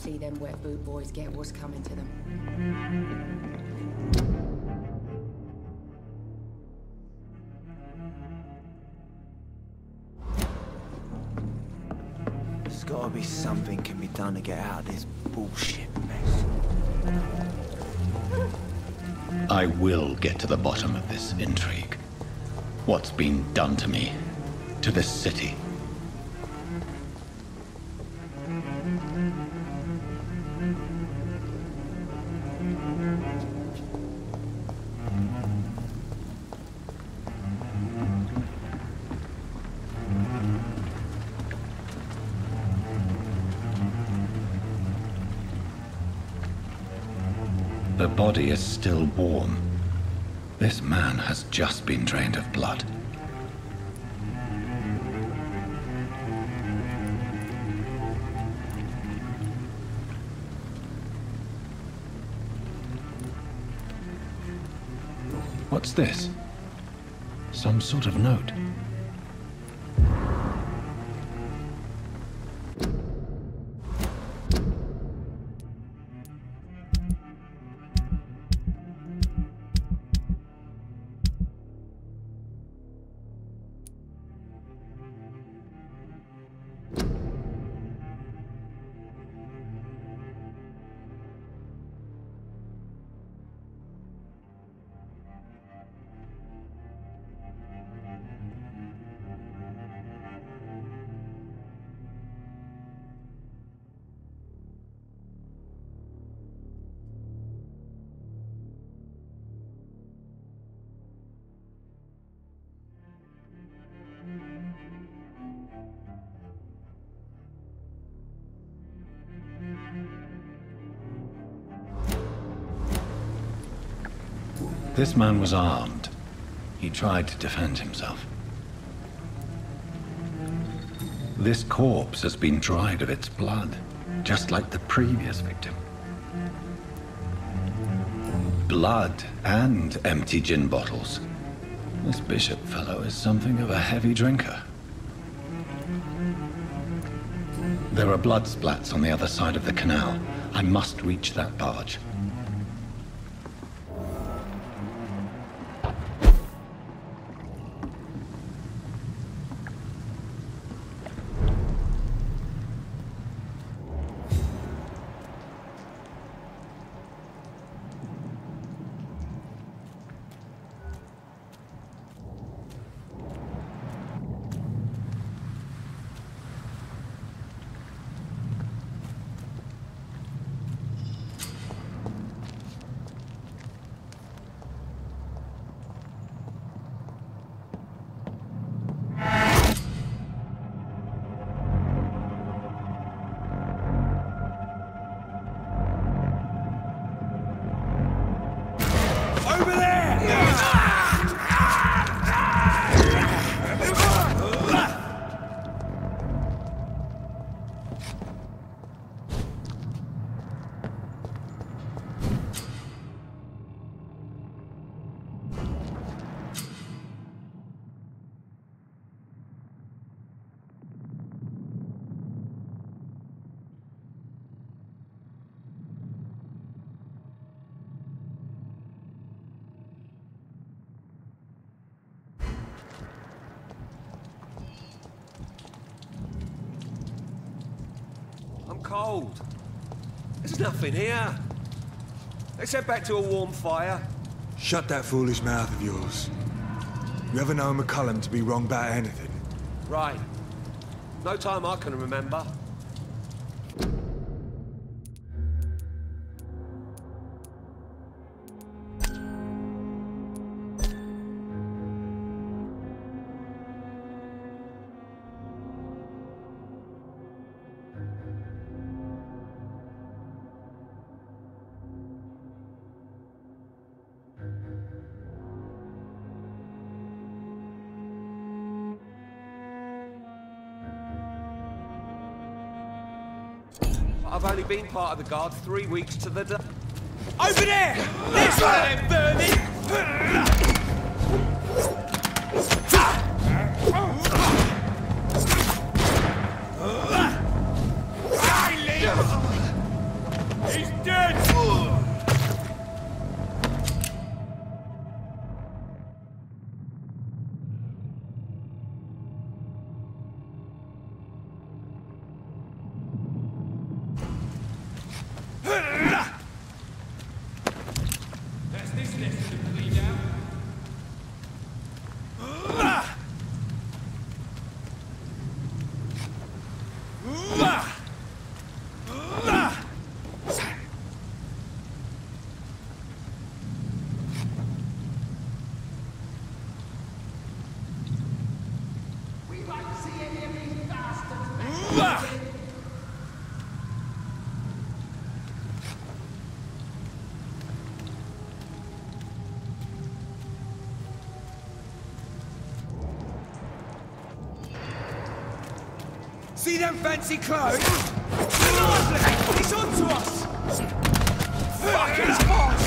see them wet boot boys get what's coming to them. There's gotta be something can be done to get out of this bullshit mess. I will get to the bottom of this intrigue. What's been done to me, to this city. The body is still warm. This man has just been drained of blood. What's this? Some sort of note. This man was armed. He tried to defend himself. This corpse has been dried of its blood, just like the previous victim. Blood and empty gin bottles. This bishop fellow is something of a heavy drinker. There are blood splats on the other side of the canal. I must reach that barge. Cold. There's nothing here. Let's head back to a warm fire. Shut that foolish mouth of yours. You ever known McCullum to be wrong about anything? Right. No time I can remember. I've only been part of the guard 3 weeks to the day. Over there! There's one of them vermin! See them fancy clothes? Lovely! He's on to us! Fuck, he's fast!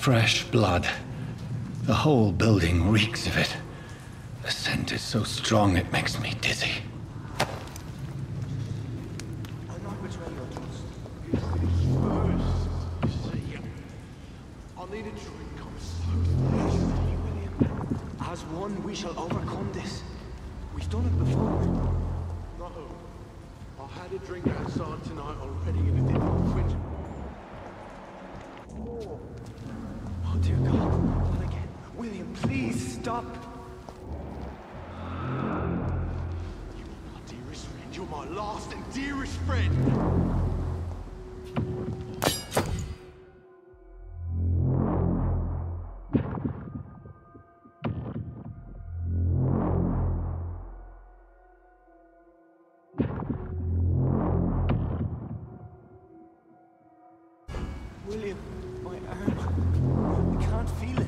Fresh blood. The whole building reeks of it. The scent is so strong it makes me dizzy. I'll not betray your trust. I'll need a drink. I'm so thirsty, William. As one, we shall overcome this. We've done it before. No. I had a drink outside tonight already and it didn't quench. Oh dear God, not again. William, please stop. You're my dearest friend. You're my last and dearest friend. William, my arm. I can't feel it.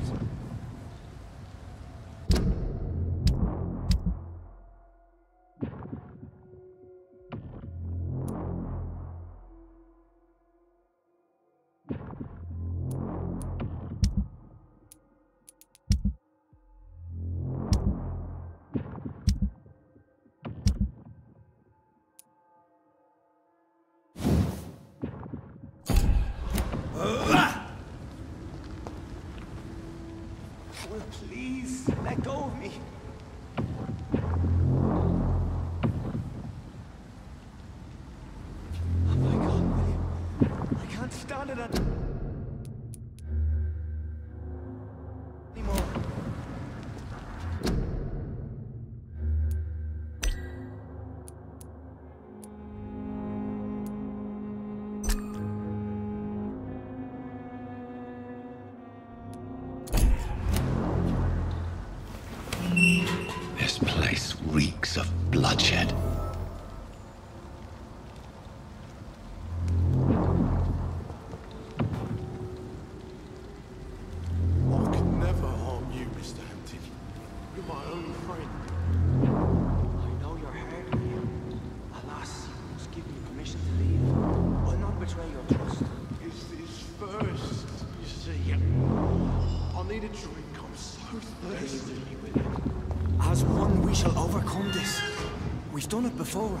Will, please, let go of me. Oh my God, William. I can't stand it anymore. friend. I know you're hurt, William. Alas, you must give me permission to leave. I'll not betray your trust. It's this first, you see. I need a drink. I'm so thirsty, William. As one, we shall overcome this. We've done it before.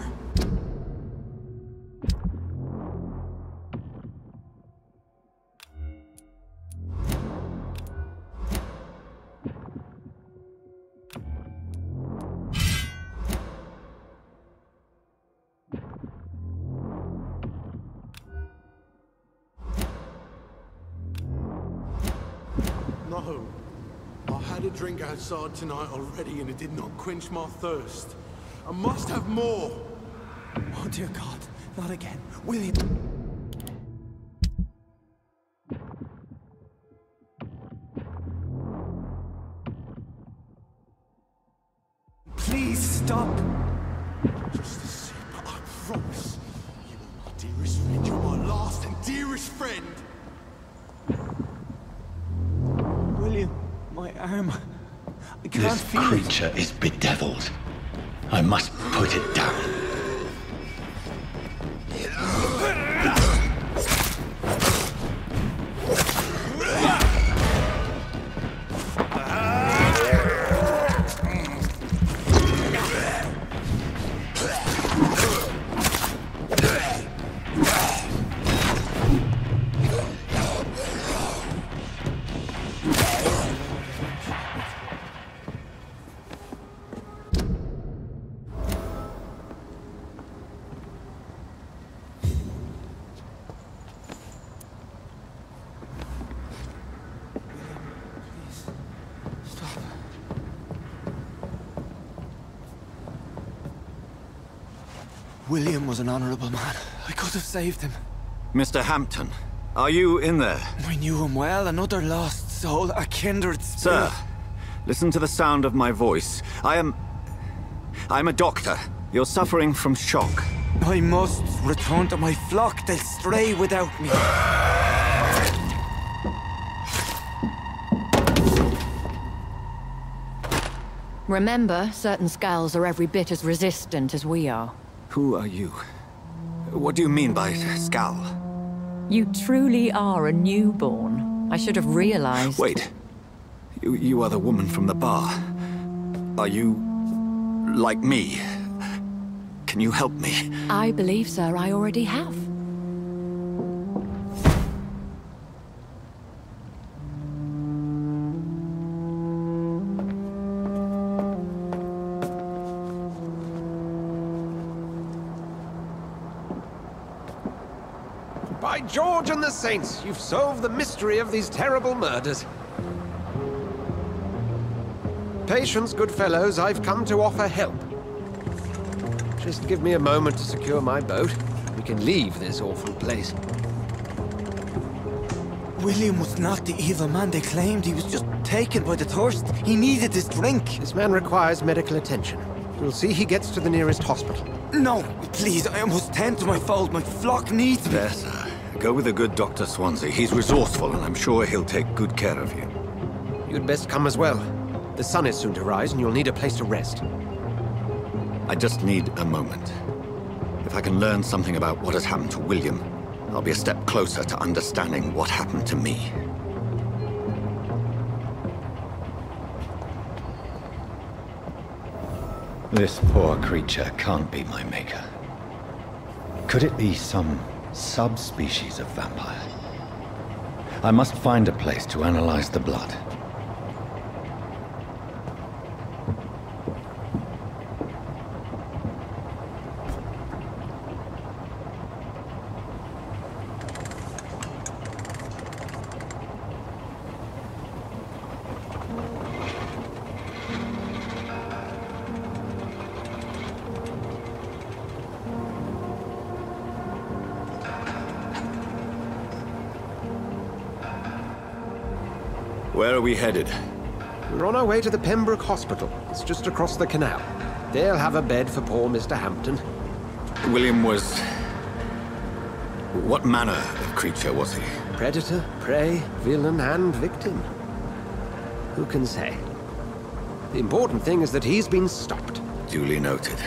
No. I had a drink outside tonight already and it did not quench my thirst. I must have more. Oh, dear God. Not again. William. Please stop. Just a sip, I promise. You are my dearest friend. You're my last and dearest friend. William, my arm. I can't This feel it. creature is bedeviled. I must put it down. William was an honorable man. I could have saved him. Mr. Hampton, are you in there? I knew him well, another lost soul, a kindred spirit. Sir, listen to the sound of my voice. I'm a doctor. You're suffering from shock. I must return to my flock. They'll stray without me. Remember, certain skulls are every bit as resistant as we are. Who are you? What do you mean by Skal? You truly are a newborn. I should have realized. Wait. You are the woman from the bar. Are you... like me? Can you help me? I believe, sir, I already have. By George and the Saints, you've solved the mystery of these terrible murders. Patience, good fellows, I've come to offer help. Just give me a moment to secure my boat. We can leave this awful place. William was not the evil man they claimed. He was just taken by the thirst. He needed his drink. This man requires medical attention. We'll see he gets to the nearest hospital. No, please, I must tend to my fold. My flock needs me. There, sir. Go with the good Dr. Swansea. He's resourceful, and I'm sure he'll take good care of you. You'd best come as well. The sun is soon to rise, and you'll need a place to rest. I just need a moment. If I can learn something about what has happened to William, I'll be a step closer to understanding what happened to me. This poor creature can't be my maker. Could it be some subspecies of vampire? I must find a place to analyze the blood. Where are we headed? We're on our way to the Pembroke Hospital. It's just across the canal. They'll have a bed for poor Mr. Hampton. William was... what manner of creature was he? Predator, prey, villain, and victim. Who can say? The important thing is that he's been stopped. Duly noted.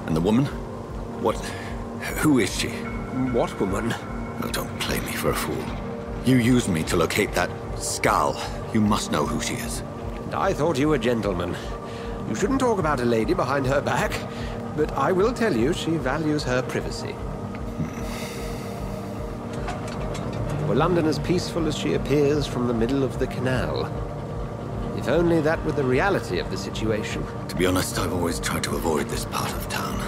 And the woman? What... who is she? What woman? Oh, don't play me for a fool. You used me to locate that Skal. You must know who she is. And I thought you a gentleman. You shouldn't talk about a lady behind her back, but I will tell you she values her privacy. Were London as peaceful as she appears from the middle of the canal? If only that were the reality of the situation. To be honest, I've always tried to avoid this part of town.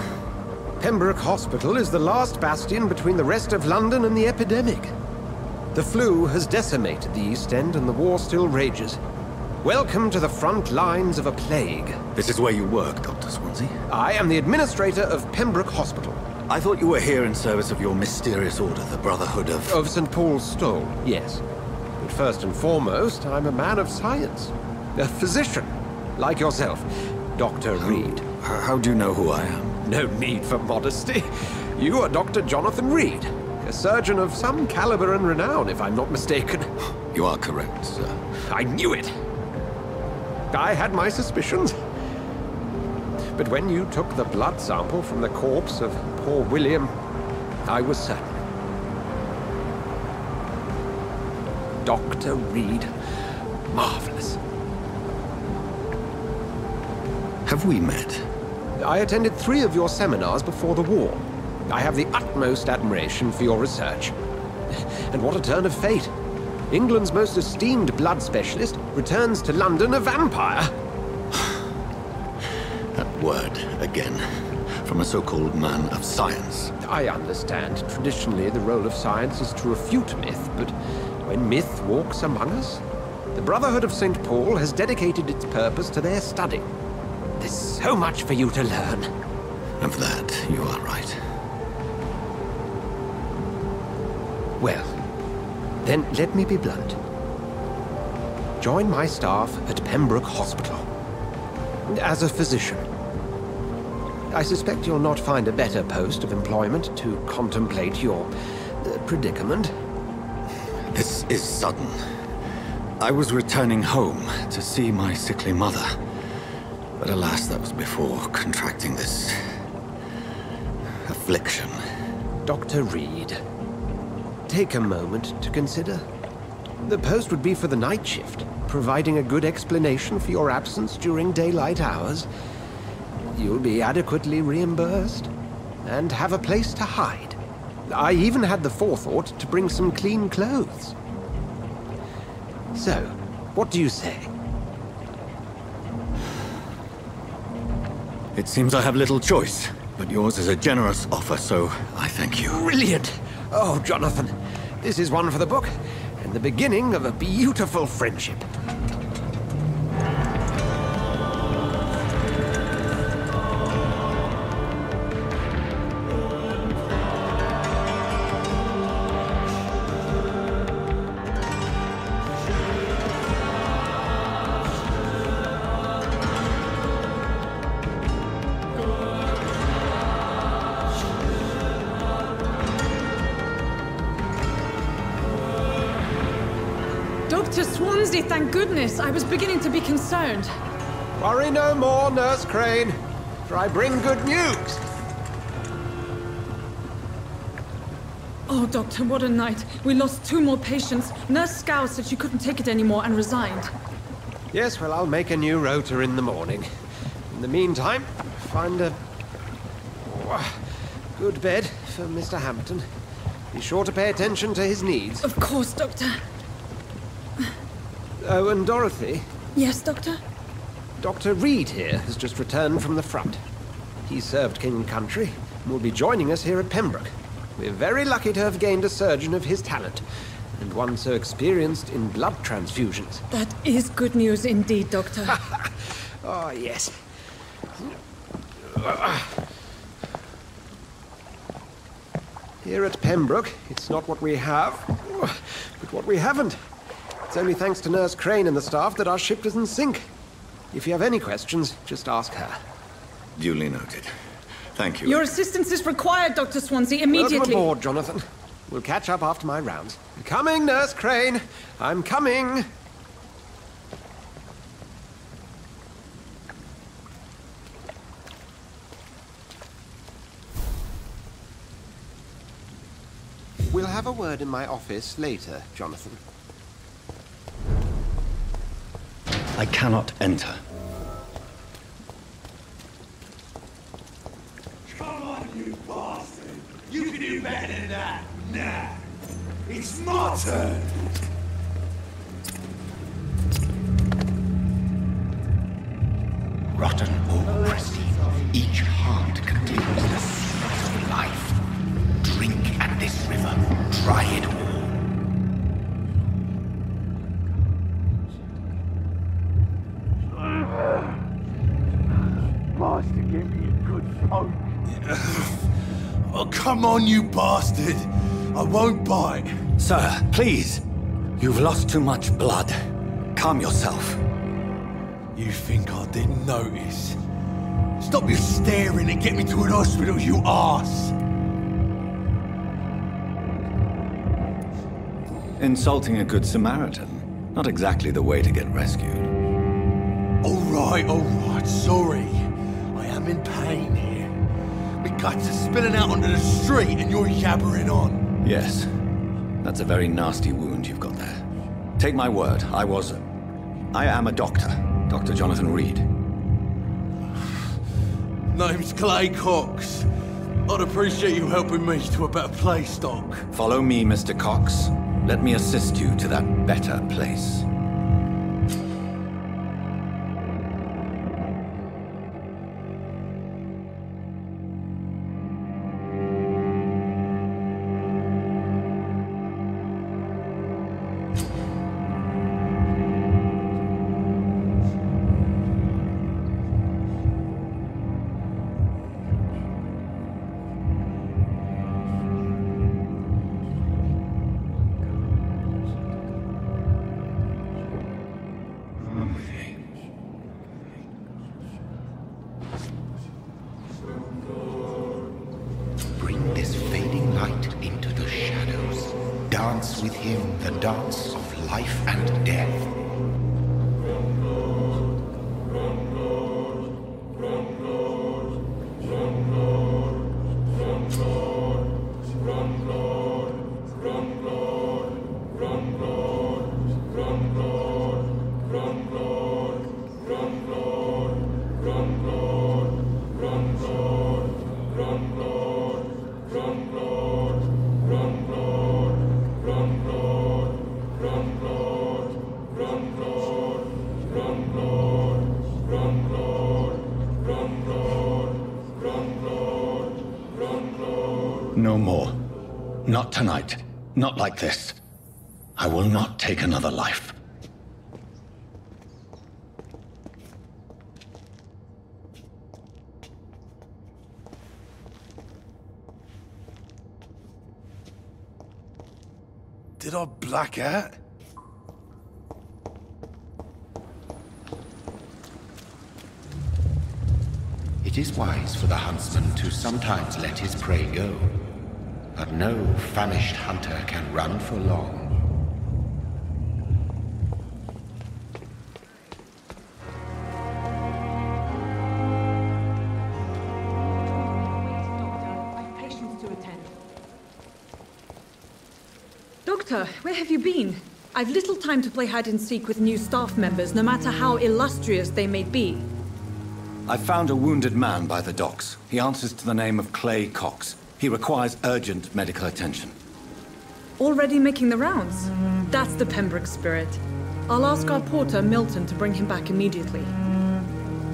Pembroke Hospital is the last bastion between the rest of London and the epidemic. The flu has decimated the East End and the war still rages. Welcome to the front lines of a plague. This is where you work, Dr. Swansea? I am the administrator of Pembroke Hospital. I thought you were here in service of your mysterious order, the Brotherhood of... Of St. Paul's Stole, yes. But first and foremost, I'm a man of science. A physician, like yourself, Dr. Reed. How do you know who I am? No need for modesty. You are Dr. Jonathan Reed, a surgeon of some caliber and renown, if I'm not mistaken. You are correct, sir. I knew it! I had my suspicions. But when you took the blood sample from the corpse of poor William, I was certain. Dr. Reed. Marvelous. Have we met? I attended 3 of your seminars before the war. I have the utmost admiration for your research. And what a turn of fate. England's most esteemed blood specialist returns to London a vampire. That word, again. From a so-called man of science. I understand. Traditionally, the role of science is to refute myth, but when myth walks among us, the Brotherhood of St. Paul has dedicated its purpose to their study. There's so much for you to learn. Of that, you are right. Well, then let me be blunt. Join my staff at Pembroke Hospital. As a physician. I suspect you'll not find a better post of employment to contemplate your predicament. This is sudden. I was returning home to see my sickly mother. But alas, that was before contracting this... affliction. Dr. Reed, take a moment to consider. The post would be for the night shift, providing a good explanation for your absence during daylight hours. You'll be adequately reimbursed, and have a place to hide. I even had the forethought to bring some clean clothes. So, what do you say? It seems I have little choice, but yours is a generous offer, so I thank you. Brilliant! Oh, Jonathan, this is one for the book, and the beginning of a beautiful friendship. Dr. Swansea, thank goodness. I was beginning to be concerned. Worry no more, Nurse Crane, for I bring good news. Oh, Doctor, what a night. We lost 2 more patients. Nurse Scow said she couldn't take it anymore and resigned. Yes, well, I'll make a new rota in the morning. In the meantime, find a good bed for Mr. Hampton. Be sure to pay attention to his needs. Of course, Doctor. Oh, and Dorothy? Yes, Doctor? Dr. Reed here has just returned from the front. He served King and Country and will be joining us here at Pembroke. We're very lucky to have gained a surgeon of his talent, and one so experienced in blood transfusions. That is good news indeed, Doctor. Oh, yes. Here at Pembroke, it's not what we have, but what we haven't. It's only thanks to Nurse Crane and the staff that our ship doesn't sink. If you have any questions, just ask her. Duly noted. Thank you. Your assistance is required, Dr. Swansea, immediately. Welcome aboard, Jonathan. We'll catch up after my rounds. I'm coming, Nurse Crane. I'm coming. have a word in my office later, Jonathan. I cannot enter. Come on, you bastard! You can do better than that! Nah! It's my turn! Rotten or crusty, each heart contains the seeds of life. Drink at this river, try it all. Master gave me a good poke. Oh, come on, you bastard! I won't bite. Sir, please. You've lost too much blood. Calm yourself. You think I didn't notice? Stop your staring and get me to an hospital, you arse! Insulting a good Samaritan. Not exactly the way to get rescued. All right, sorry. I am in pain here. My guts are spilling out onto the street and you're yabbering on. Yes. That's a very nasty wound you've got there. Take my word, I am a doctor. Dr. Jonathan Reed. Name's Clay Cox. I'd appreciate you helping me to a better place, Doc. Follow me, Mr. Cox. Let me assist you to that better place. Bring this fading light into the shadows. Dance with him the dance of life and death. No more. Not tonight. Not like this. I will not take another life. Did I black out? It is wise for the huntsman to sometimes let his prey go. But no famished hunter can run for long. I've patients to attend. Doctor, where have you been? I've little time to play hide and seek with new staff members, no matter how illustrious they may be. I found a wounded man by the docks. He answers to the name of Clay Cox. He requires urgent medical attention. Already making the rounds? That's the Pembroke spirit. I'll ask our porter, Milton, to bring him back immediately.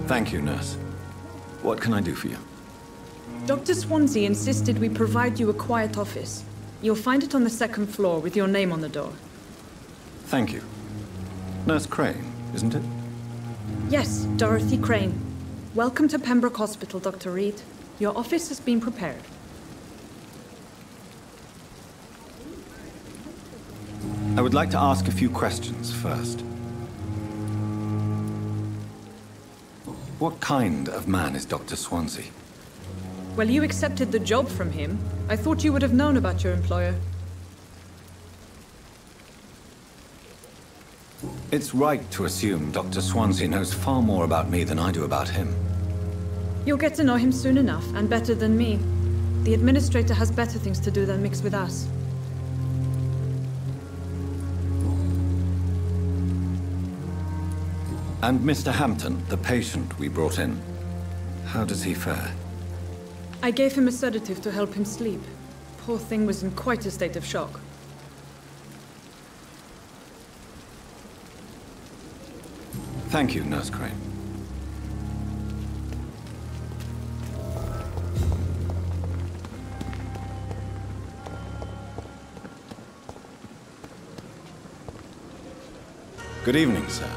Thank you, nurse. What can I do for you? Dr. Swansea insisted we provide you a quiet office. You'll find it on the second floor with your name on the door. Thank you. Nurse Crane, isn't it? Yes, Dorothy Crane. Welcome to Pembroke Hospital, Dr. Reed. Your office has been prepared. I would like to ask a few questions first. What kind of man is Dr. Swansea? Well, you accepted the job from him. I thought you would have known about your employer. It's right to assume Dr. Swansea knows far more about me than I do about him. You'll get to know him soon enough, and better than me. The administrator has better things to do than mix with us. And Mr. Hampton, the patient we brought in, how does he fare? I gave him a sedative to help him sleep. Poor thing was in quite a state of shock. Thank you, Nurse Crane. Good evening, sir.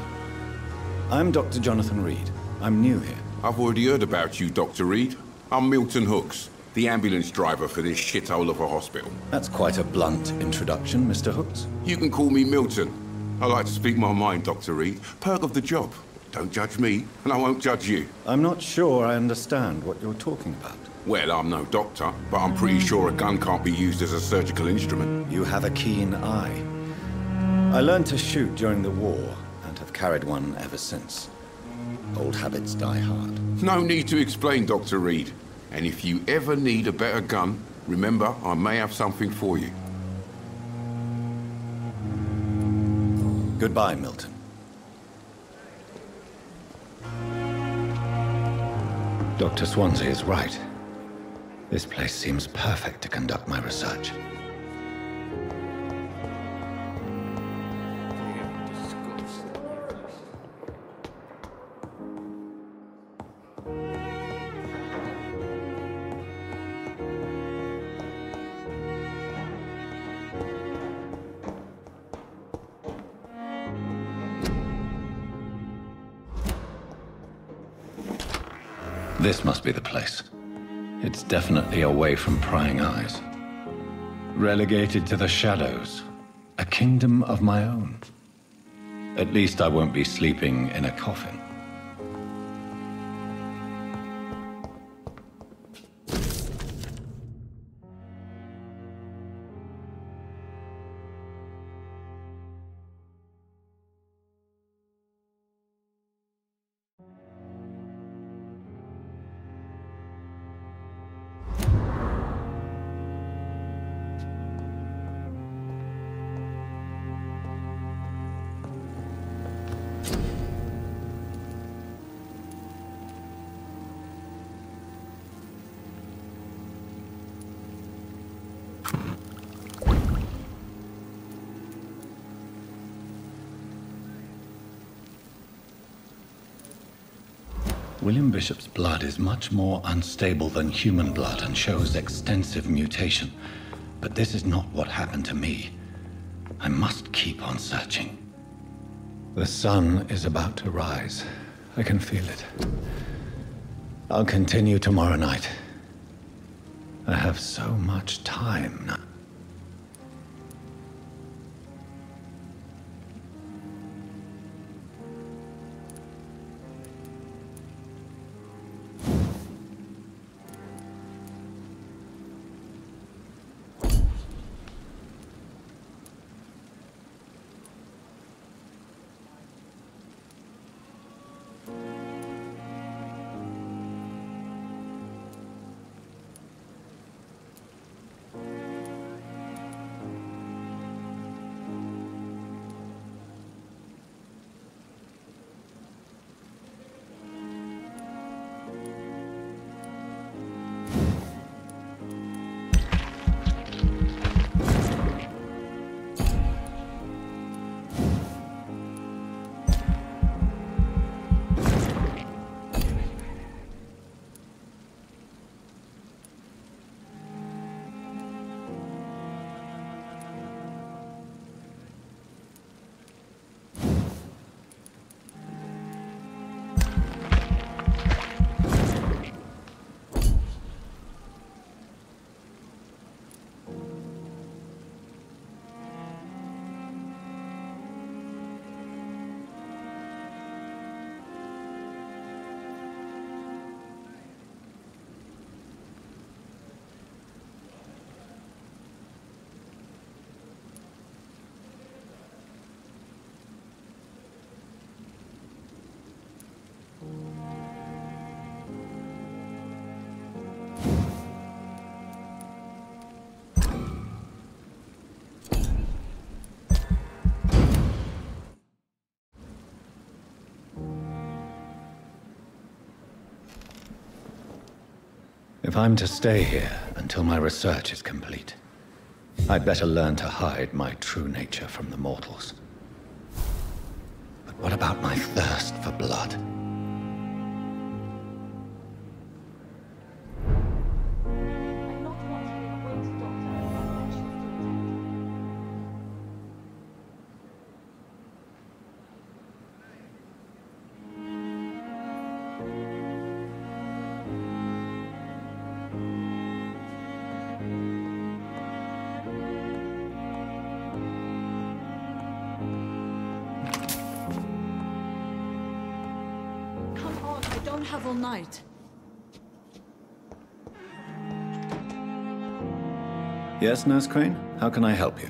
I'm Dr. Jonathan Reed. I'm new here. I've already heard about you, Dr. Reed. I'm Milton Hooks, the ambulance driver for this shithole of a hospital. That's quite a blunt introduction, Mr. Hooks. You can call me Milton. I like to speak my mind, Dr. Reed. Perk of the job. Don't judge me, and I won't judge you. I'm not sure I understand what you're talking about. Well, I'm no doctor, but I'm pretty sure a gun can't be used as a surgical instrument. You have a keen eye. I learned to shoot during the war, and have carried one ever since. Old habits die hard. No need to explain, Dr. Reed. And if you ever need a better gun, remember, I may have something for you. Goodbye, Milton. Dr. Swansea is right. This place seems perfect to conduct my research. This must be the place. It's definitely away from prying eyes. Relegated to the shadows. A kingdom of my own. At least I won't be sleeping in a coffin. William Bishop's blood is much more unstable than human blood and shows extensive mutation. But this is not what happened to me. I must keep on searching. The sun is about to rise. I can feel it. I'll continue tomorrow night. I have so much time now. If I'm to stay here until my research is complete, I'd better learn to hide my true nature from the mortals. But what about my thirst for blood? Have all night. Yes, Nurse Crane? How can I help you?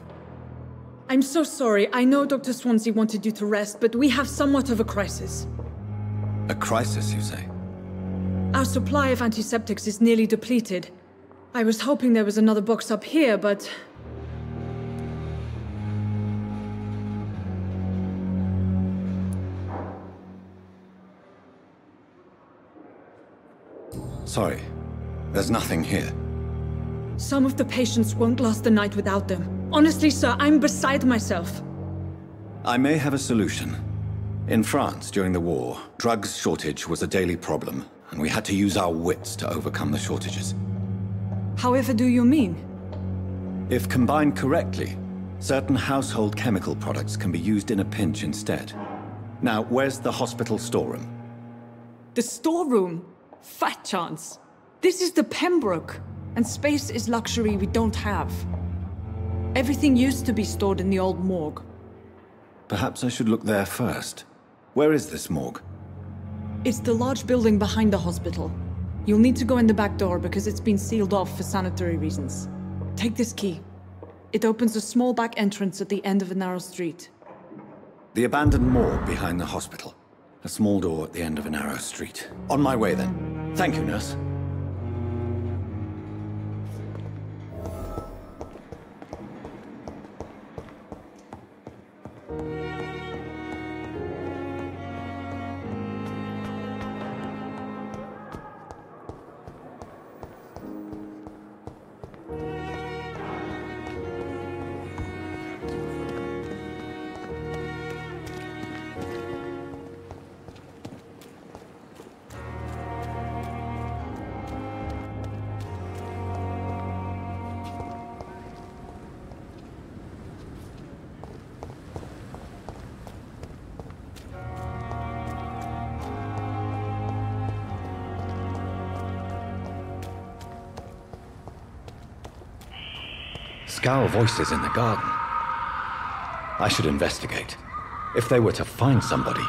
I'm so sorry. I know Dr. Swansea wanted you to rest, but we have somewhat of a crisis. A crisis, you say? Our supply of antiseptics is nearly depleted. I was hoping there was another box up here, but... Sorry, there's nothing here. Some of the patients won't last the night without them. Honestly, sir, I'm beside myself. I may have a solution. In France, during the war, drugs shortage was a daily problem, and we had to use our wits to overcome the shortages. However do you mean? If combined correctly, certain household chemical products can be used in a pinch instead. Now, where's the hospital storeroom? The storeroom? Fat chance. This is the Pembroke, and space is luxury we don't have. Everything used to be stored in the old morgue. Perhaps I should look there first. Where is this morgue? It's the large building behind the hospital. You'll need to go in the back door because it's been sealed off for sanitary reasons. Take this key. It opens a small back entrance at the end of a narrow street. The abandoned morgue behind the hospital. A small door at the end of a narrow street. On my way, then. Thank you, nurse. Scowl voices in the garden. I should investigate. If they were to find somebody...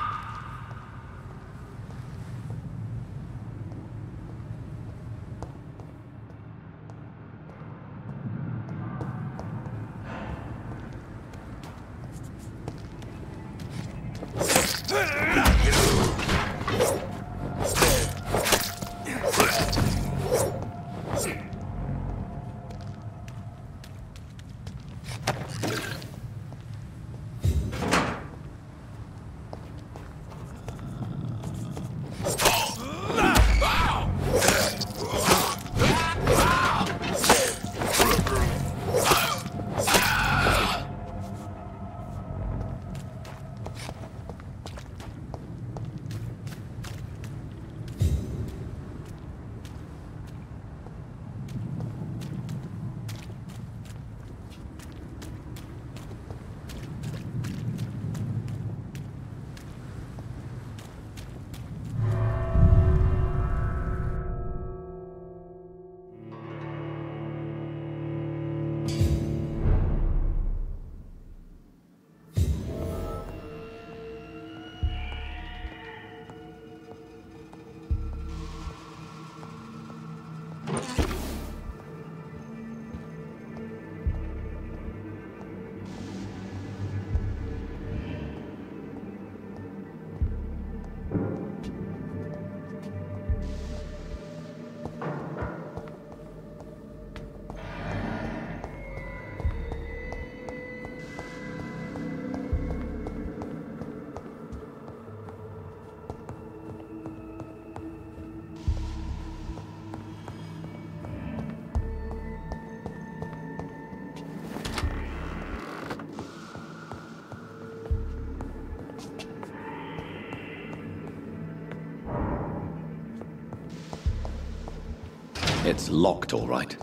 It's locked, all right.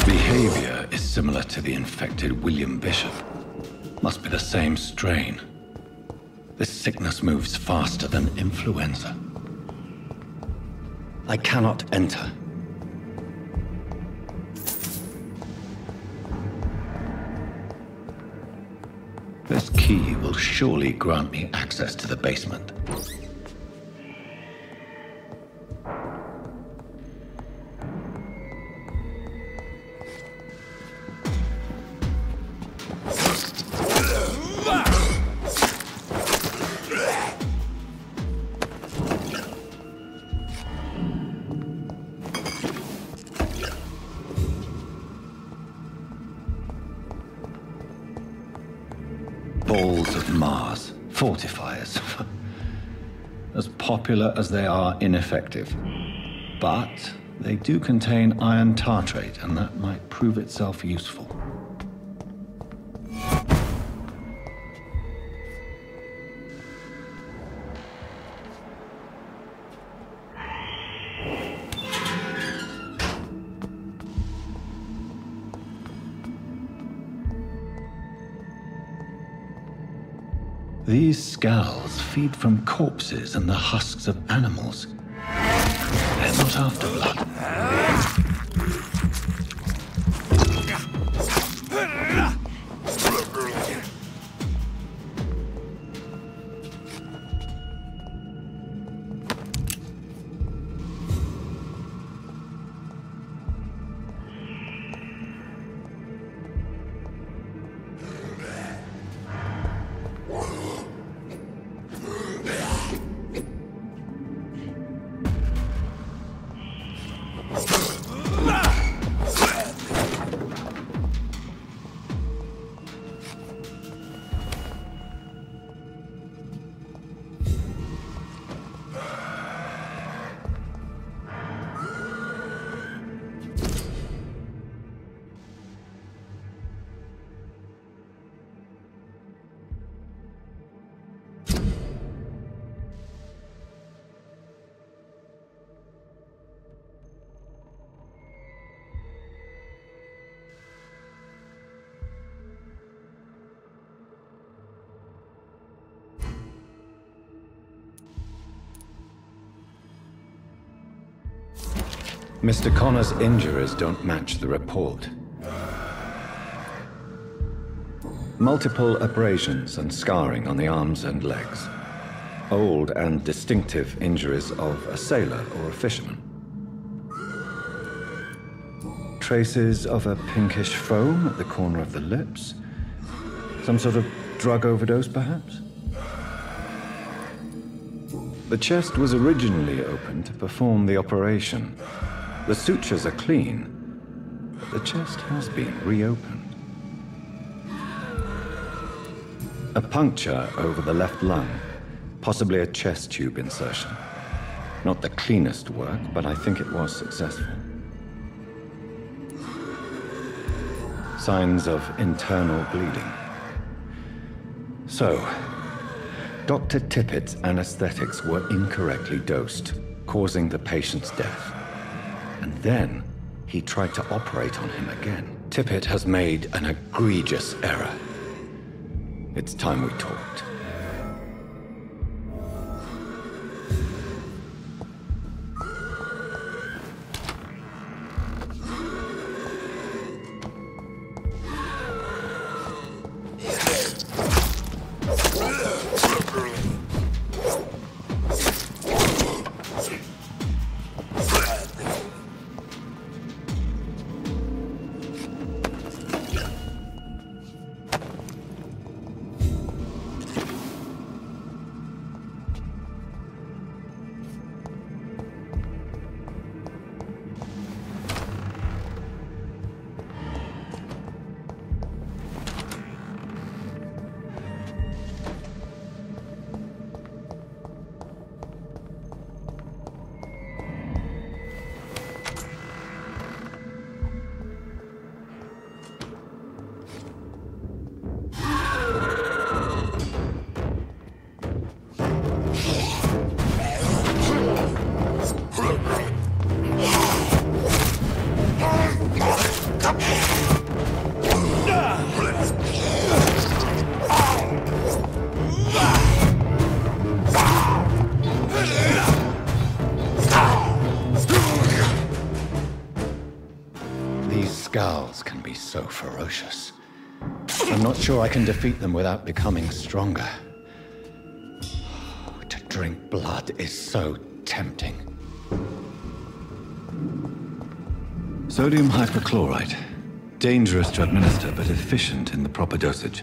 Behavior is similar to the infected William Bishop. Must be the same strain. This sickness moves faster than influenza. I cannot enter. This key will surely grant me access to the basement. Balls of Mars, fortifiers. As popular as they are ineffective. But they do contain iron tartrate, and that might prove itself useful. These scowls feed from corpses and the husks of animals. They're not after blood. Mr. Connor's injuries don't match the report. Multiple abrasions and scarring on the arms and legs. Old and distinctive injuries of a sailor or a fisherman. Traces of a pinkish foam at the corner of the lips. Some sort of drug overdose, perhaps? The chest was originally opened to perform the operation. The sutures are clean, but the chest has been reopened. A puncture over the left lung, possibly a chest tube insertion. Not the cleanest work, but I think it was successful. Signs of internal bleeding. So, Dr. Tippett's anesthetics were incorrectly dosed, causing the patient's death. And then, he tried to operate on him again. Tippett has made an egregious error. It's time we talked. These scowls can be so ferocious. I'm not sure I can defeat them without becoming stronger. To drink blood is so tempting. Sodium hypochlorite. Dangerous to administer, but efficient in the proper dosage.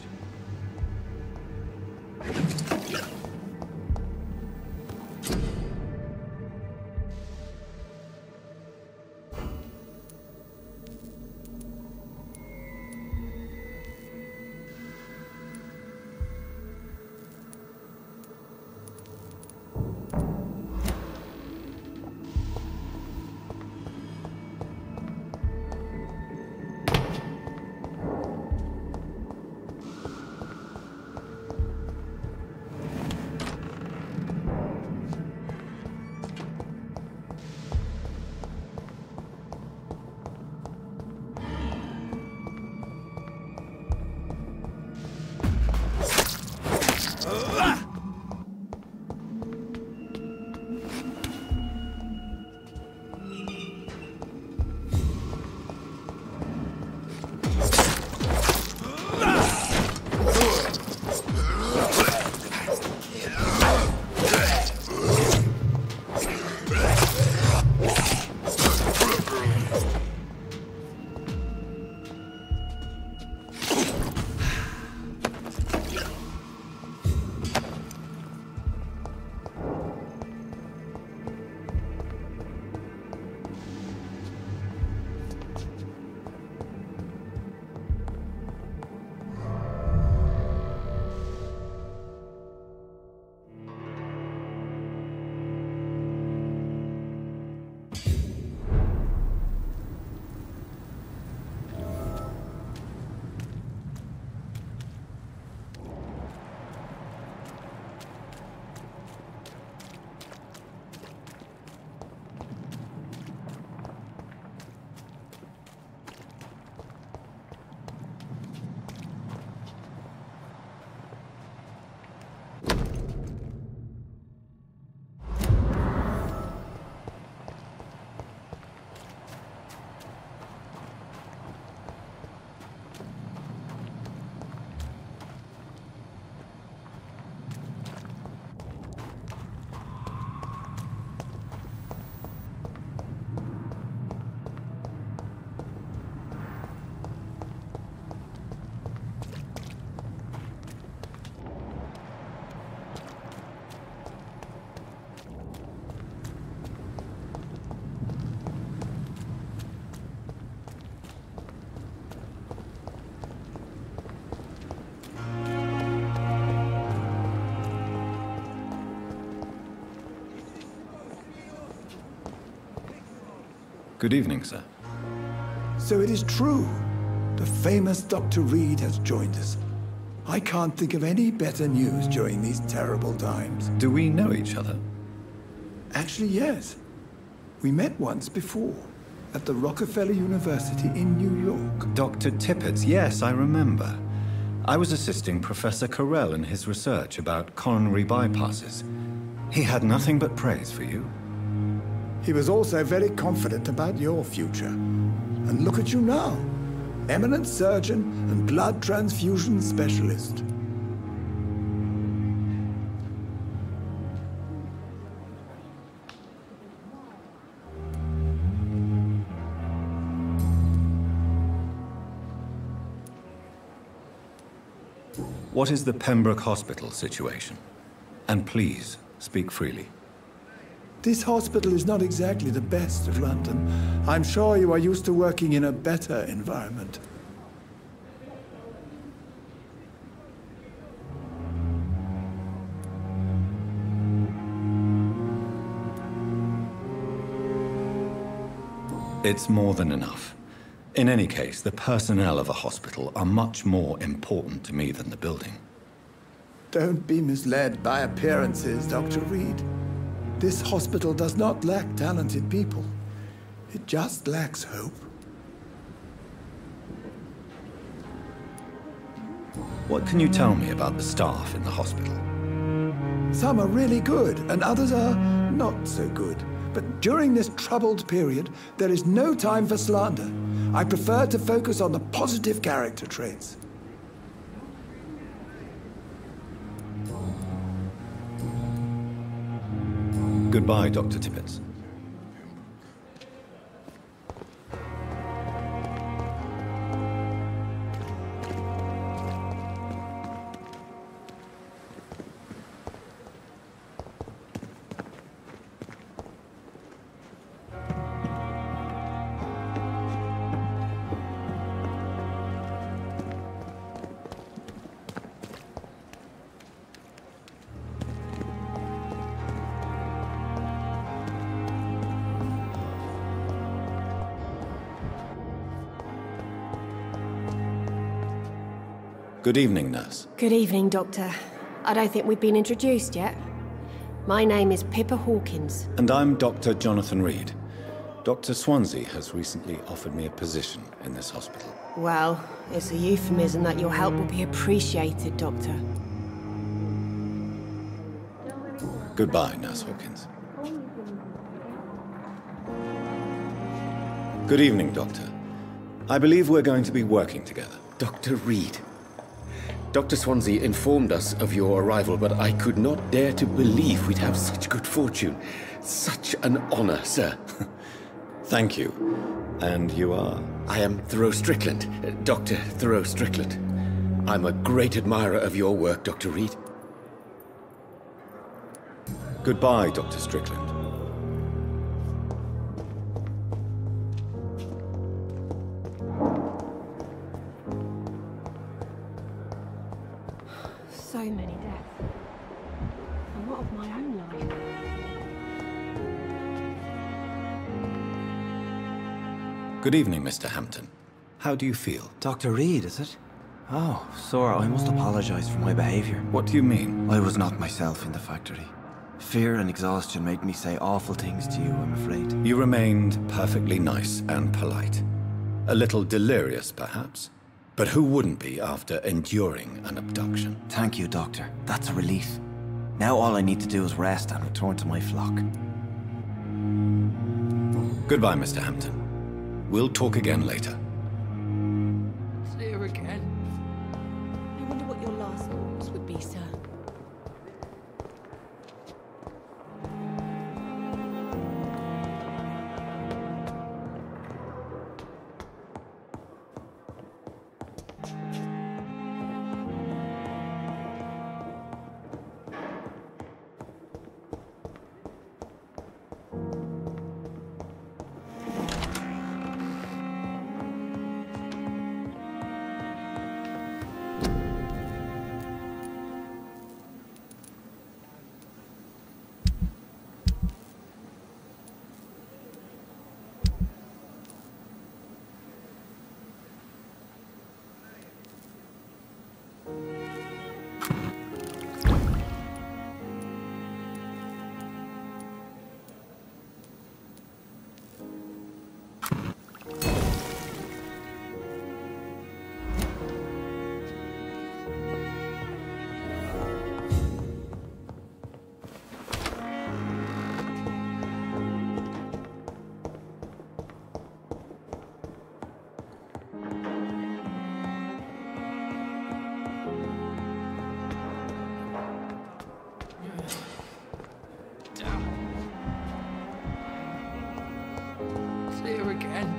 Good evening, sir. So it is true. The famous Dr. Reed has joined us. I can't think of any better news during these terrible times. Do we know each other? Actually, yes. We met once before, at the Rockefeller University in New York. Dr. Tippett's, yes, I remember. I was assisting Professor Carell in his research about coronary bypasses. He had nothing but praise for you. He was also very confident about your future. And look at you now. Eminent surgeon and blood transfusion specialist. What is the Pembroke Hospital situation? And please, speak freely. This hospital is not exactly the best of London. I'm sure you are used to working in a better environment. It's more than enough. In any case, the personnel of a hospital are much more important to me than the building. Don't be misled by appearances, Dr. Reed. This hospital does not lack talented people. It just lacks hope. What can you tell me about the staff in the hospital? Some are really good, and others are not so good. But during this troubled period, there is no time for slander. I prefer to focus on the positive character traits. Goodbye, Dr. Tibbets. Good evening, nurse. Good evening, Doctor. I don't think we've been introduced yet. My name is Pippa Hawkins. And I'm Dr. Jonathan Reed. Dr. Swansea has recently offered me a position in this hospital. Well, it's a euphemism that your help will be appreciated, Doctor. Goodbye, Nurse Hawkins. Good evening, Doctor. I believe we're going to be working together. Dr. Reed. Dr. Swansea informed us of your arrival, but I could not dare to believe we'd have such good fortune. Such an honor, sir. Thank you. And you are? I am Thoreau Strickland, Dr. Thoreau Strickland. I'm a great admirer of your work, Dr. Reed. Goodbye, Dr. Strickland. So many deaths. And what of my own life? Good evening, Mr. Hampton. How do you feel? Dr. Reed, is it? Oh, sir, I must apologize for my behavior. What do you mean? I was not myself in the factory. Fear and exhaustion made me say awful things to you, I'm afraid. You remained perfectly nice and polite. A little delirious, perhaps. But who wouldn't be after enduring an abduction? Thank you, Doctor. That's a relief. Now all I need to do is rest and return to my flock. Goodbye, Mr. Hampton. We'll talk again later. See you again. I wonder what your last thoughts would be, sir. See you again.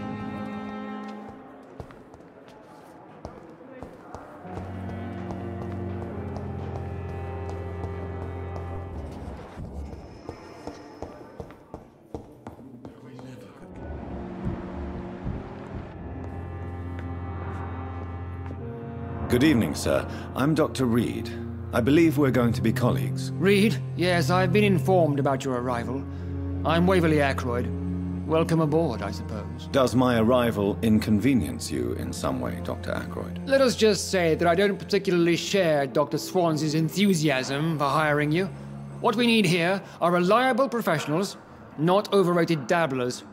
Good evening, sir. I'm Dr. Reed. I believe we're going to be colleagues. Reed? Yes, I've been informed about your arrival. I'm Waverly Ackroyd. Welcome aboard, I suppose. Does my arrival inconvenience you in some way, Dr. Ackroyd? Let us just say that I don't particularly share Dr. Swansea's enthusiasm for hiring you. What we need here are reliable professionals, not overrated dabblers.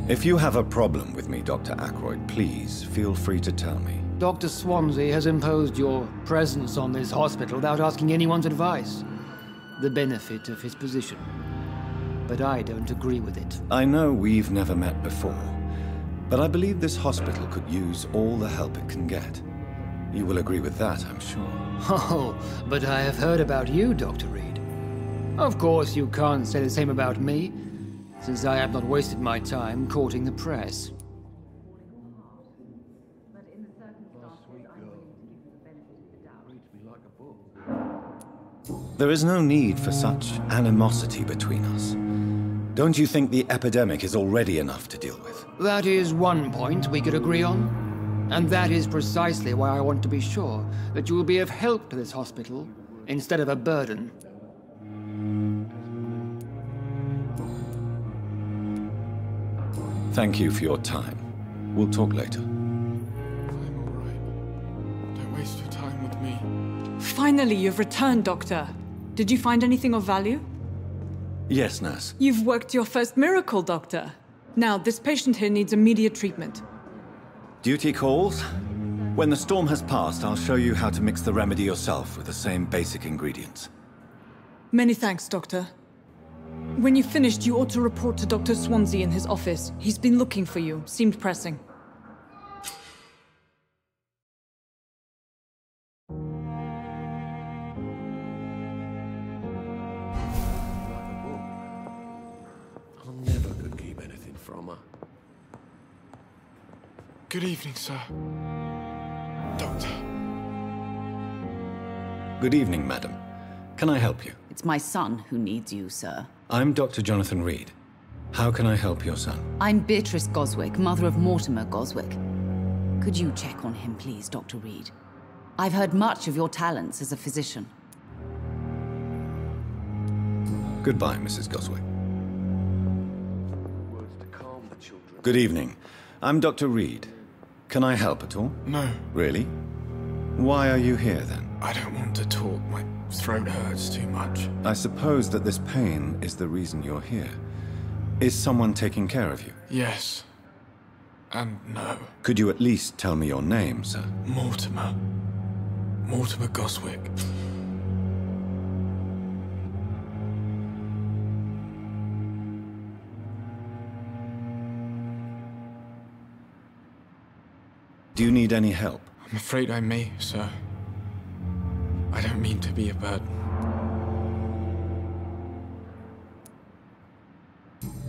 If you have a problem with me, Dr. Ackroyd, please feel free to tell me. Dr. Swansea has imposed your presence on this hospital without asking anyone's advice. The benefit of his position. But I don't agree with it. I know we've never met before, but I believe this hospital could use all the help it can get. You will agree with that, I'm sure. Oh, but I have heard about you, Dr. Reed. Of course, you can't say the same about me, since I have not wasted my time courting the press. There is no need for such animosity between us. Don't you think the epidemic is already enough to deal with? That is one point we could agree on. And that is precisely why I want to be sure that you will be of help to this hospital, instead of a burden. Thank you for your time. We'll talk later. I'm all right. Don't waste your time with me. Finally, you've returned, Doctor. Did you find anything of value? Yes, nurse. You've worked your first miracle, Doctor. Now, this patient here needs immediate treatment. Duty calls. When the storm has passed, I'll show you how to mix the remedy yourself with the same basic ingredients. Many thanks, Doctor. When you've finished, you ought to report to Dr. Swansea in his office. He's been looking for you. Seemed pressing. I never could keep anything from her. Good evening, sir. Doctor. Good evening, madam. Can I help you? It's my son who needs you, sir. I'm Dr. Jonathan Reed. How can I help your son? I'm Beatrice Goswick, mother of Mortimer Goswick. Could you check on him, please, Dr. Reed? I've heard much of your talents as a physician. Goodbye, Mrs. Goswick. Good evening. I'm Dr. Reed. Can I help at all? No. Really? Why are you here, then? I don't want to talk. My throat hurts too much. I suppose that this pain is the reason you're here. Is someone taking care of you? Yes. And no. Could you at least tell me your name, sir? Mortimer. Mortimer Goswick. Do you need any help? I'm afraid I may, sir. I don't mean to be a burden.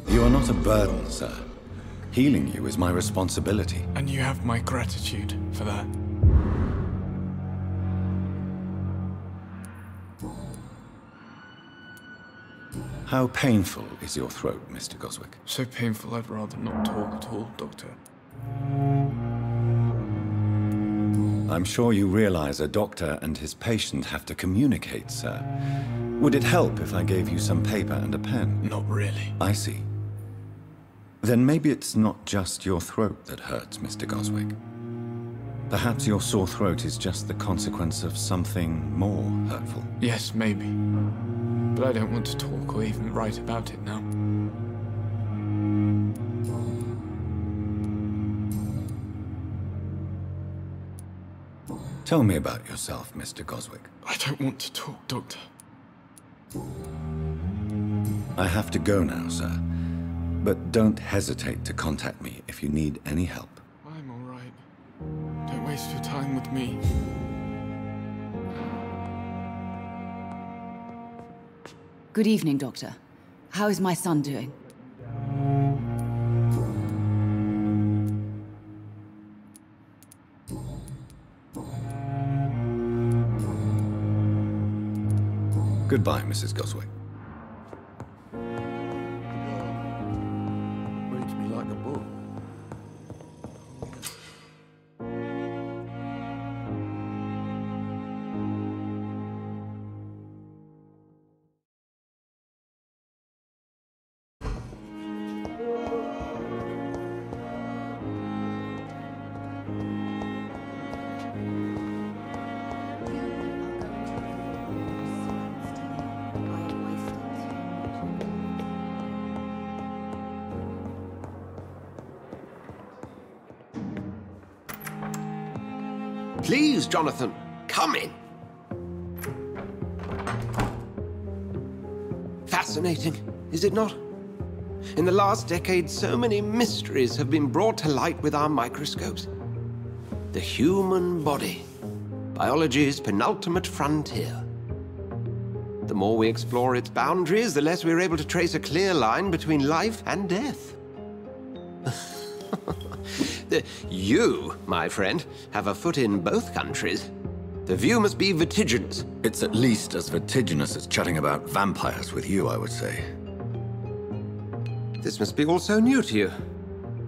You are not a burden, sir. Healing you is my responsibility. And you have my gratitude for that. How painful is your throat, Mr. Goswick? So painful I'd rather not talk at all, Doctor. I'm sure you realize a doctor and his patient have to communicate, sir. Would it help if I gave you some paper and a pen? Not really. I see. Then maybe it's not just your throat that hurts, Mr. Goswick. Perhaps your sore throat is just the consequence of something more hurtful. Yes, maybe. But I don't want to talk or even write about it now. Tell me about yourself, Mr. Goswick. I don't want to talk, Doctor. I have to go now, sir. But don't hesitate to contact me if you need any help. I'm all right. Don't waste your time with me. Good evening, Doctor. How is my son doing? Goodbye, Mrs. Goswick. Reads me like a book. Please, Jonathan, come in. Fascinating, is it not? In the last decade, so many mysteries have been brought to light with our microscopes. The human body, biology's penultimate frontier. The more we explore its boundaries, the less we're able to trace a clear line between life and death. You, my friend, have a foot in both countries. The view must be vertiginous. It's at least as vertiginous as chatting about vampires with you, I would say. This must be all so new to you.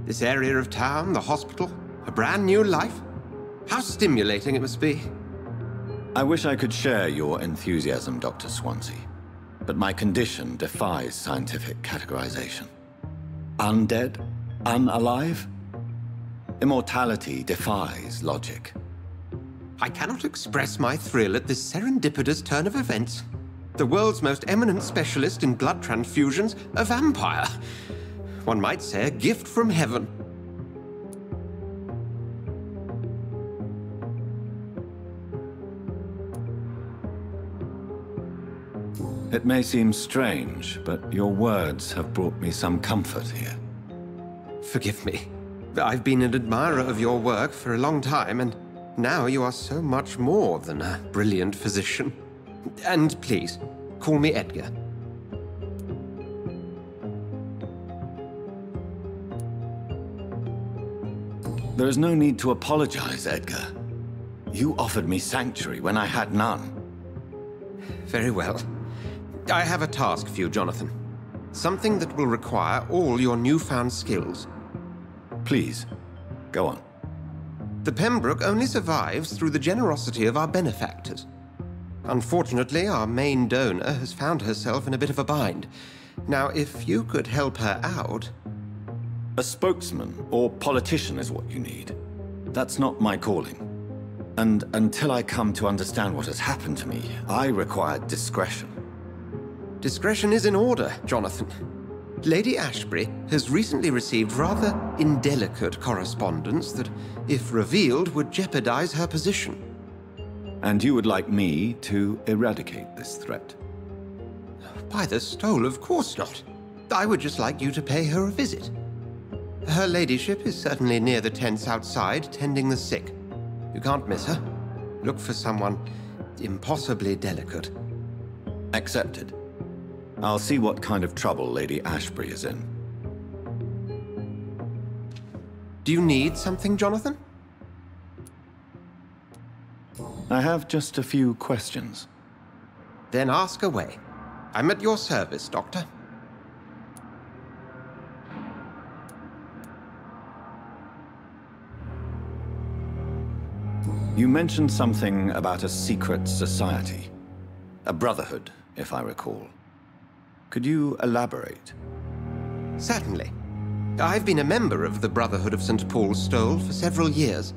This area of town, the hospital, a brand new life. How stimulating it must be. I wish I could share your enthusiasm, Dr. Swansea, but my condition defies scientific categorization. Undead? Unalive? Immortality defies logic. I cannot express my thrill at this serendipitous turn of events. The world's most eminent specialist in blood transfusions, a vampire. One might say a gift from heaven. It may seem strange, but your words have brought me some comfort here. Forgive me. I've been an admirer of your work for a long time, and now you are so much more than a brilliant physician. And please, call me Edgar. There is no need to apologize, Edgar. You offered me sanctuary when I had none. Very well. I have a task for you, Jonathan. Something that will require all your newfound skills. Please, go on. The Pembroke only survives through the generosity of our benefactors. Unfortunately, our main donor has found herself in a bit of a bind. Now, if you could help her out... A spokesman or politician is what you need. That's not my calling. And until I come to understand what has happened to me, I require discretion. Discretion is in order, Jonathan. Lady Ashbury has recently received rather indelicate correspondence that, if revealed, would jeopardize her position. And you would like me to eradicate this threat? By the stole, of course not. I would just like you to pay her a visit. Her ladyship is certainly near the tents outside, tending the sick. You can't miss her. Look for someone impossibly delicate. Accepted. I'll see what kind of trouble Lady Ashbury is in. Do you need something, Jonathan? I have just a few questions. Then ask away. I'm at your service, Doctor. You mentioned something about a secret society. A brotherhood, if I recall. Could you elaborate? Certainly. I've been a member of the Brotherhood of St. Paul's Stole for several years.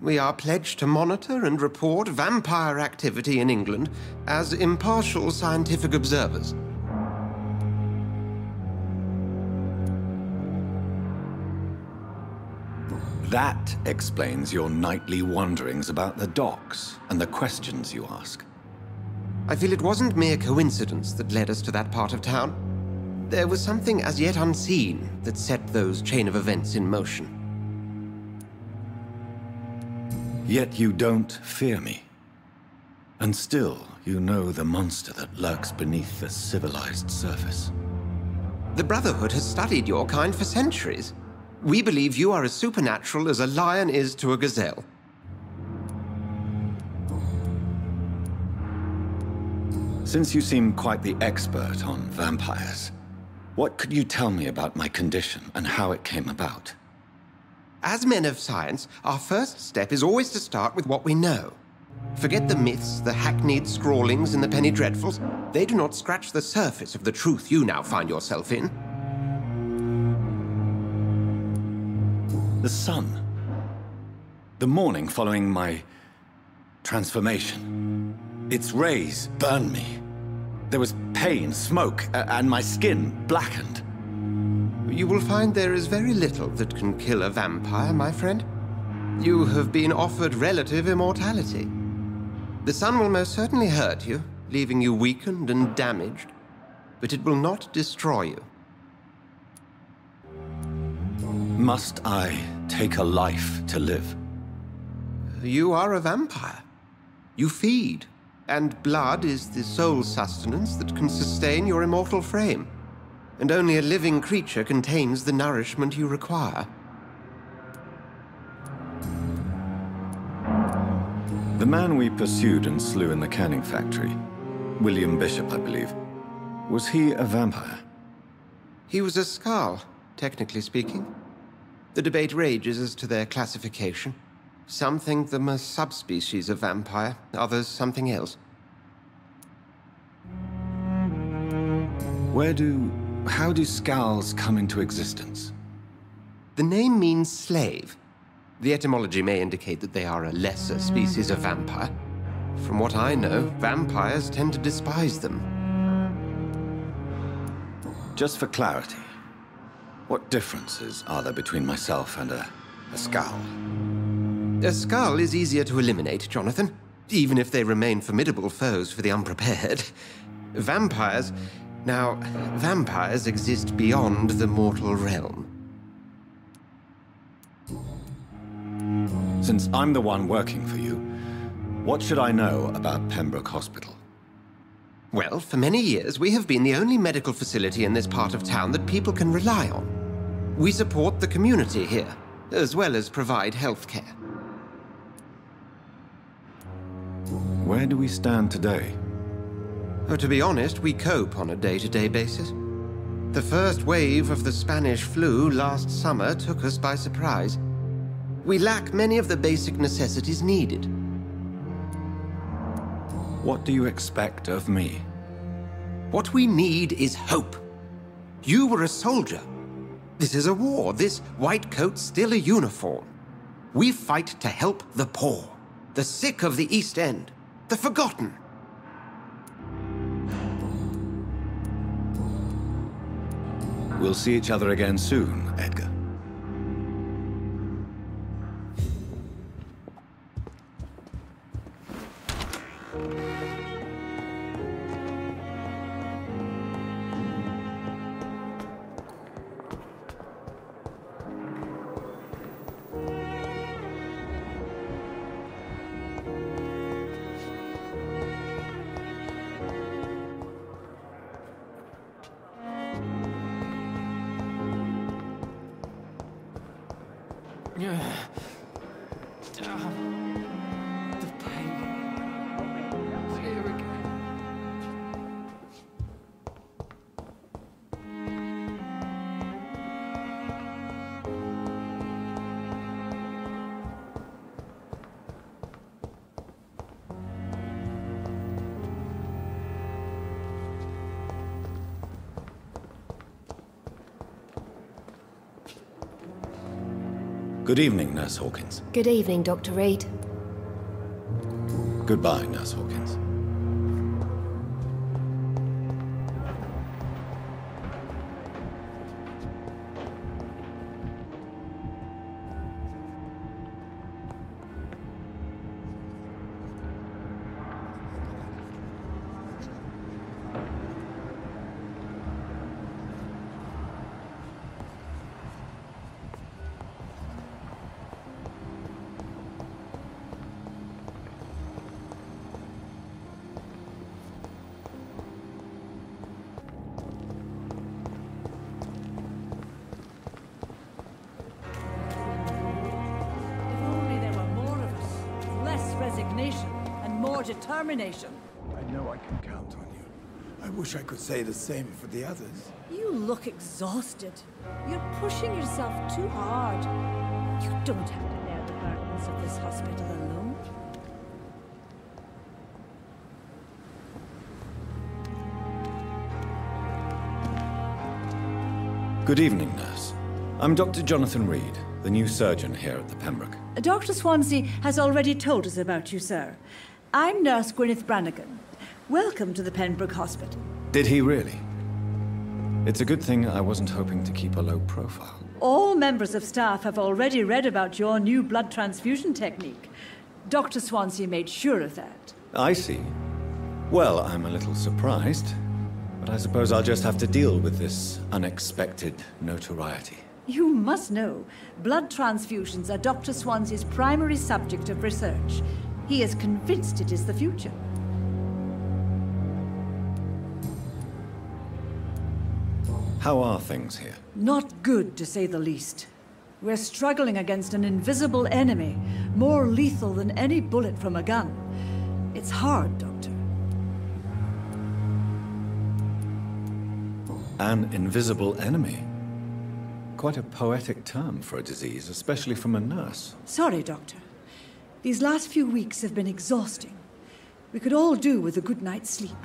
We are pledged to monitor and report vampire activity in England as impartial scientific observers. That explains your nightly wanderings about the docks and the questions you ask. I feel it wasn't mere coincidence that led us to that part of town. There was something as yet unseen that set those chain of events in motion. Yet you don't fear me. And still, you know the monster that lurks beneath the civilized surface. The Brotherhood has studied your kind for centuries. We believe you are as supernatural as a lion is to a gazelle. Since you seem quite the expert on vampires, what could you tell me about my condition and how it came about? As men of science, our first step is always to start with what we know. Forget the myths, the hackneyed scrawlings in the penny dreadfuls. They do not scratch the surface of the truth you now find yourself in. The sun. The morning following my transformation. Its rays burned me. There was pain, smoke, and my skin blackened. You will find there is very little that can kill a vampire, my friend. You have been offered relative immortality. The sun will most certainly hurt you, leaving you weakened and damaged, but it will not destroy you. Must I take a life to live? You are a vampire. You feed, and blood is the sole sustenance that can sustain your immortal frame. And only a living creature contains the nourishment you require. The man we pursued and slew in the canning factory, William Bishop, I believe, was he a vampire? He was a Skald, technically speaking. The debate rages as to their classification. Some think them a subspecies of vampire, others something else. How do Skalds come into existence? The name means slave. The etymology may indicate that they are a lesser species of vampire. From what I know, vampires tend to despise them. Just for clarity, what differences are there between myself and a Skald? A Skald is easier to eliminate, Jonathan, even if they remain formidable foes for the unprepared. Vampires... Now, vampires exist beyond the mortal realm. Since I'm the one working for you, what should I know about Pembroke Hospital? Well, for many years, we have been the only medical facility in this part of town that people can rely on. We support the community here, as well as provide healthcare. Where do we stand today? Oh, to be honest, we cope on a day-to-day basis. The first wave of the Spanish flu last summer took us by surprise. We lack many of the basic necessities needed. What do you expect of me? What we need is hope. You were a soldier. This is a war. This white coat's still a uniform. We fight to help the poor, the sick of the East End, the forgotten. We'll see each other again soon, Edgar. Good evening, Nurse Hawkins. Good evening, Dr. Reed. Goodbye, Nurse Hawkins. Determination. I know I can count on you. I wish I could say the same for the others. You look exhausted. You're pushing yourself too hard. You don't have to bear the burdens of this hospital alone. Good evening, nurse. I'm Dr. Jonathan Reed, the new surgeon here at the Pembroke. Dr. Swansea has already told us about you, sir. I'm Nurse Gwyneth Brannigan. Welcome to the Pembroke Hospital. Did he really? It's a good thing I wasn't hoping to keep a low profile. All members of staff have already read about your new blood transfusion technique. Dr. Swansea made sure of that. I see. Well, I'm a little surprised, but I suppose I'll just have to deal with this unexpected notoriety. You must know, blood transfusions are Dr. Swansea's primary subject of research. He is convinced it is the future. How are things here? Not good, to say the least. We're struggling against an invisible enemy, more lethal than any bullet from a gun. It's hard, Doctor. An invisible enemy? Quite a poetic term for a disease, especially from a nurse. Sorry, Doctor. These last few weeks have been exhausting. We could all do with a good night's sleep.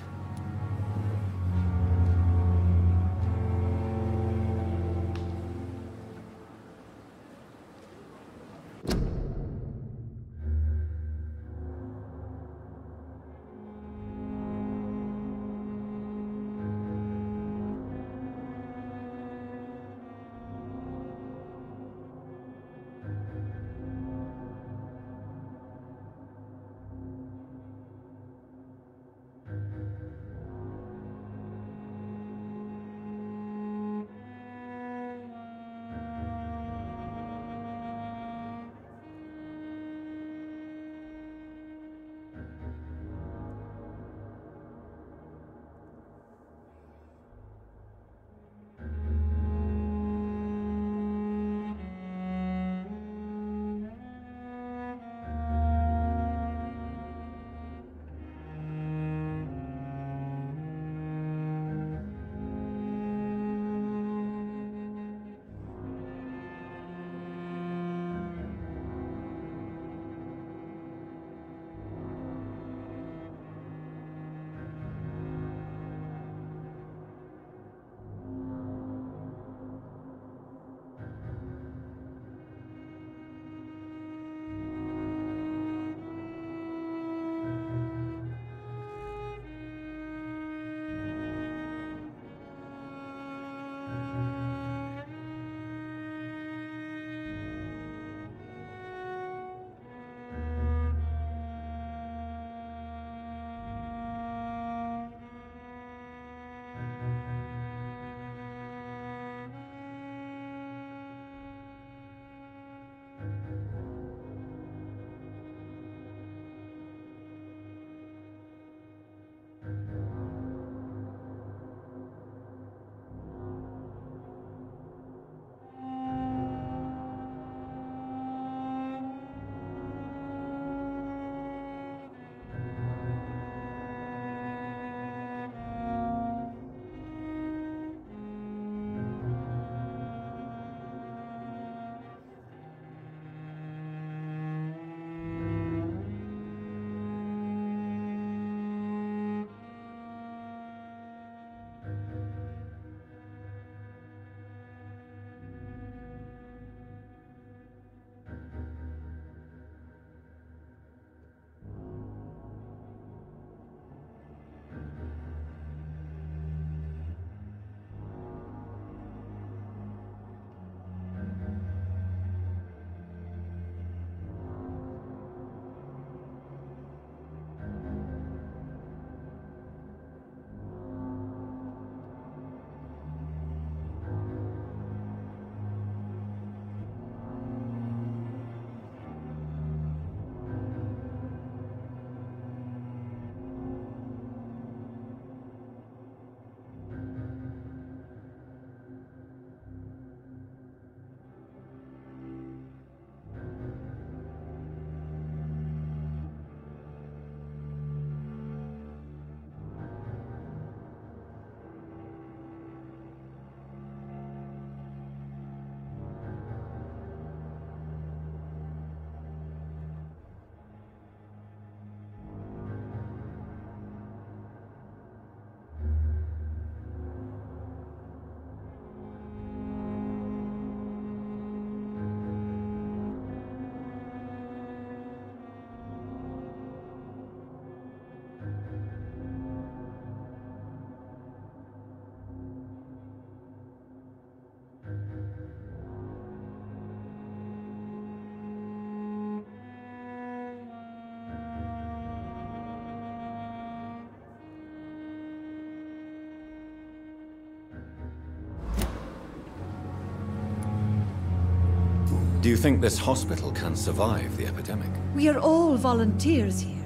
Do you think this hospital can survive the epidemic? We are all volunteers here,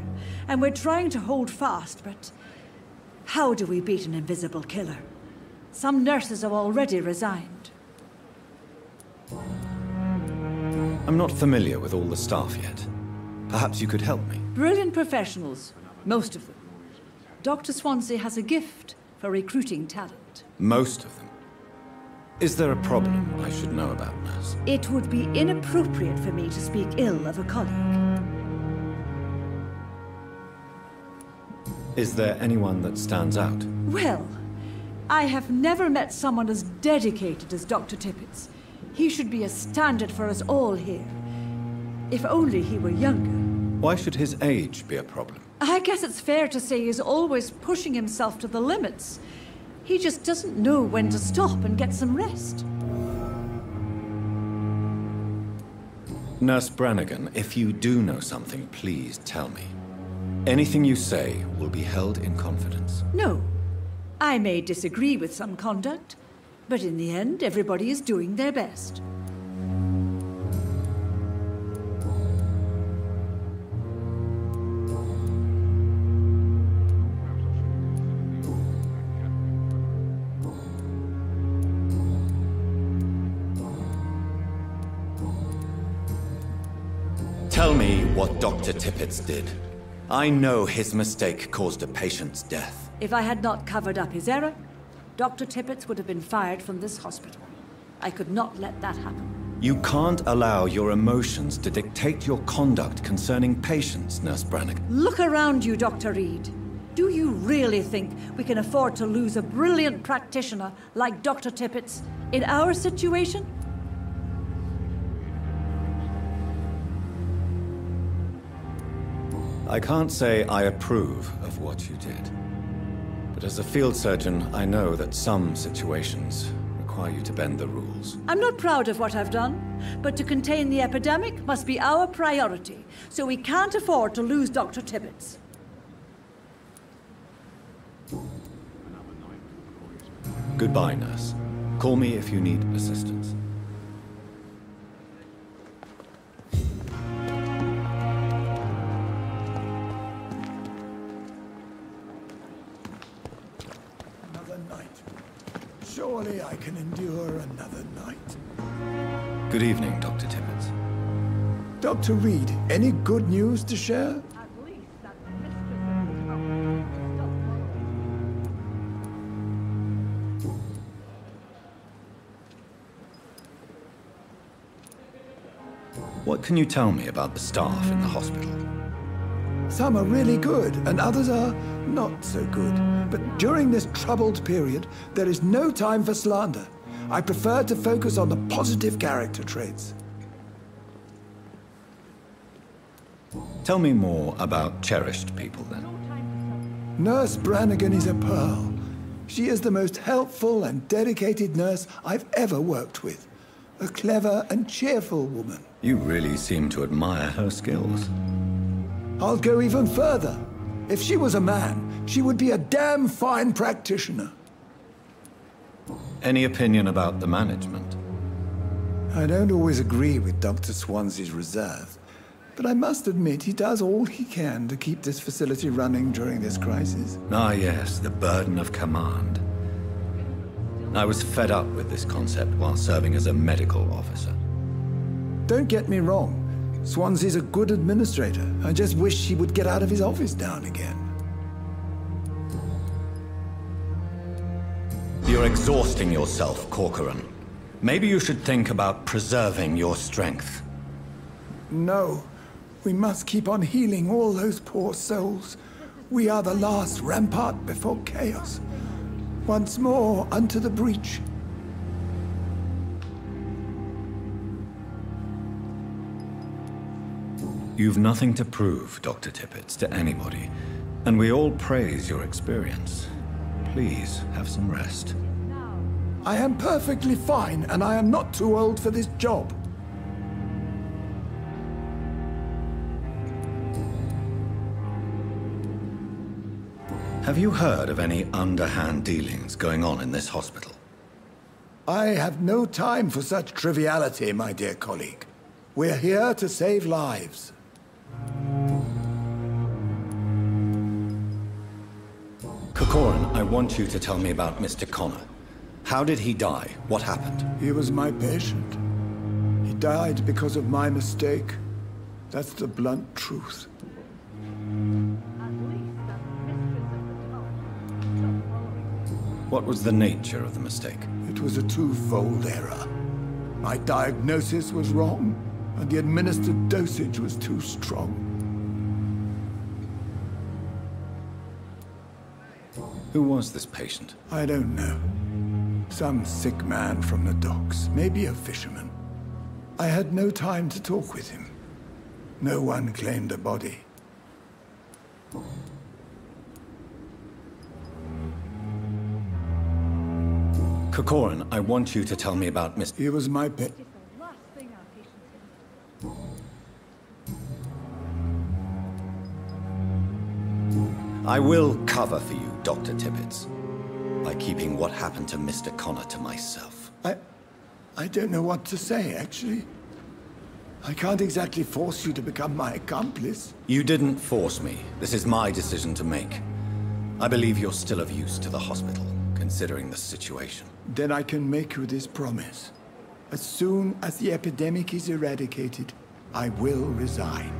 and we're trying to hold fast, but how do we beat an invisible killer? Some nurses have already resigned. I'm not familiar with all the staff yet. Perhaps you could help me. Brilliant professionals, most of them. Dr. Swansea has a gift for recruiting talent. Most of them. Is there a problem I should know about, nurse? It would be inappropriate for me to speak ill of a colleague. Is there anyone that stands out? Well, I have never met someone as dedicated as Dr. Tippett's. He should be a standard for us all here. If only he were younger. Why should his age be a problem? I guess it's fair to say he's always pushing himself to the limits. He just doesn't know when to stop and get some rest. Nurse Brannigan, if you do know something, please tell me. Anything you say will be held in confidence. No. I may disagree with some conduct, but in the end, everybody is doing their best. Tell me what Dr. Tippett did. I know his mistake caused a patient's death. If I had not covered up his error, Dr. Tippett would have been fired from this hospital. I could not let that happen. You can't allow your emotions to dictate your conduct concerning patients, Nurse Brannigan. Look around you, Dr. Reed. Do you really think we can afford to lose a brilliant practitioner like Dr. Tippett's in our situation? I can't say I approve of what you did. But as a field surgeon, I know that some situations require you to bend the rules. I'm not proud of what I've done, but to contain the epidemic must be our priority, so we can't afford to lose Dr. Tippett's. Goodbye, nurse. Call me if you need assistance. Surely I can endure another night. Good evening, Dr. Tippett. Dr. Reed, any good news to share? What can you tell me about the staff in the hospital? Some are really good, and others are not so good. But during this troubled period, there is no time for slander. I prefer to focus on the positive character traits. Tell me more about cherished people, then. Nurse Brannigan is a pearl. She is the most helpful and dedicated nurse I've ever worked with. A clever and cheerful woman. You really seem to admire her skills. I'll go even further. If she was a man, she would be a damn fine practitioner. Any opinion about the management? I don't always agree with Dr. Swansea's reserve, but I must admit he does all he can to keep this facility running during this crisis. Ah, yes, the burden of command. I was fed up with this concept while serving as a medical officer. Don't get me wrong. Swansea's a good administrator. I just wish he would get out of his office now and again. You're exhausting yourself, Corcoran. Maybe you should think about preserving your strength. No. We must keep on healing all those poor souls. We are the last rampart before chaos. Once more unto the breach. You've nothing to prove, Dr. Tippett, to anybody, and we all praise your experience. Please, have some rest. I am perfectly fine, and I am not too old for this job. Have you heard of any underhand dealings going on in this hospital? I have no time for such triviality, my dear colleague. We're here to save lives. Corcoran, I want you to tell me about Mr. Connor. How did he die? What happened? He was my patient. He died because of my mistake. That's the blunt truth. What was the nature of the mistake? It was a twofold error. My diagnosis was wrong, and the administered dosage was too strong. Who was this patient? I don't know. Some sick man from the docks, maybe a fisherman. I had no time to talk with him. No one claimed a body. Corcoran, I want you to tell me about Mr. He was my pet. I will cover for you, Dr. Tibbets, by keeping what happened to Mr. Connor to myself. I don't know what to say, actually. I can't exactly force you to become my accomplice. You didn't force me. This is my decision to make. I believe you're still of use to the hospital, considering the situation. Then I can make you this promise. As soon as the epidemic is eradicated, I will resign.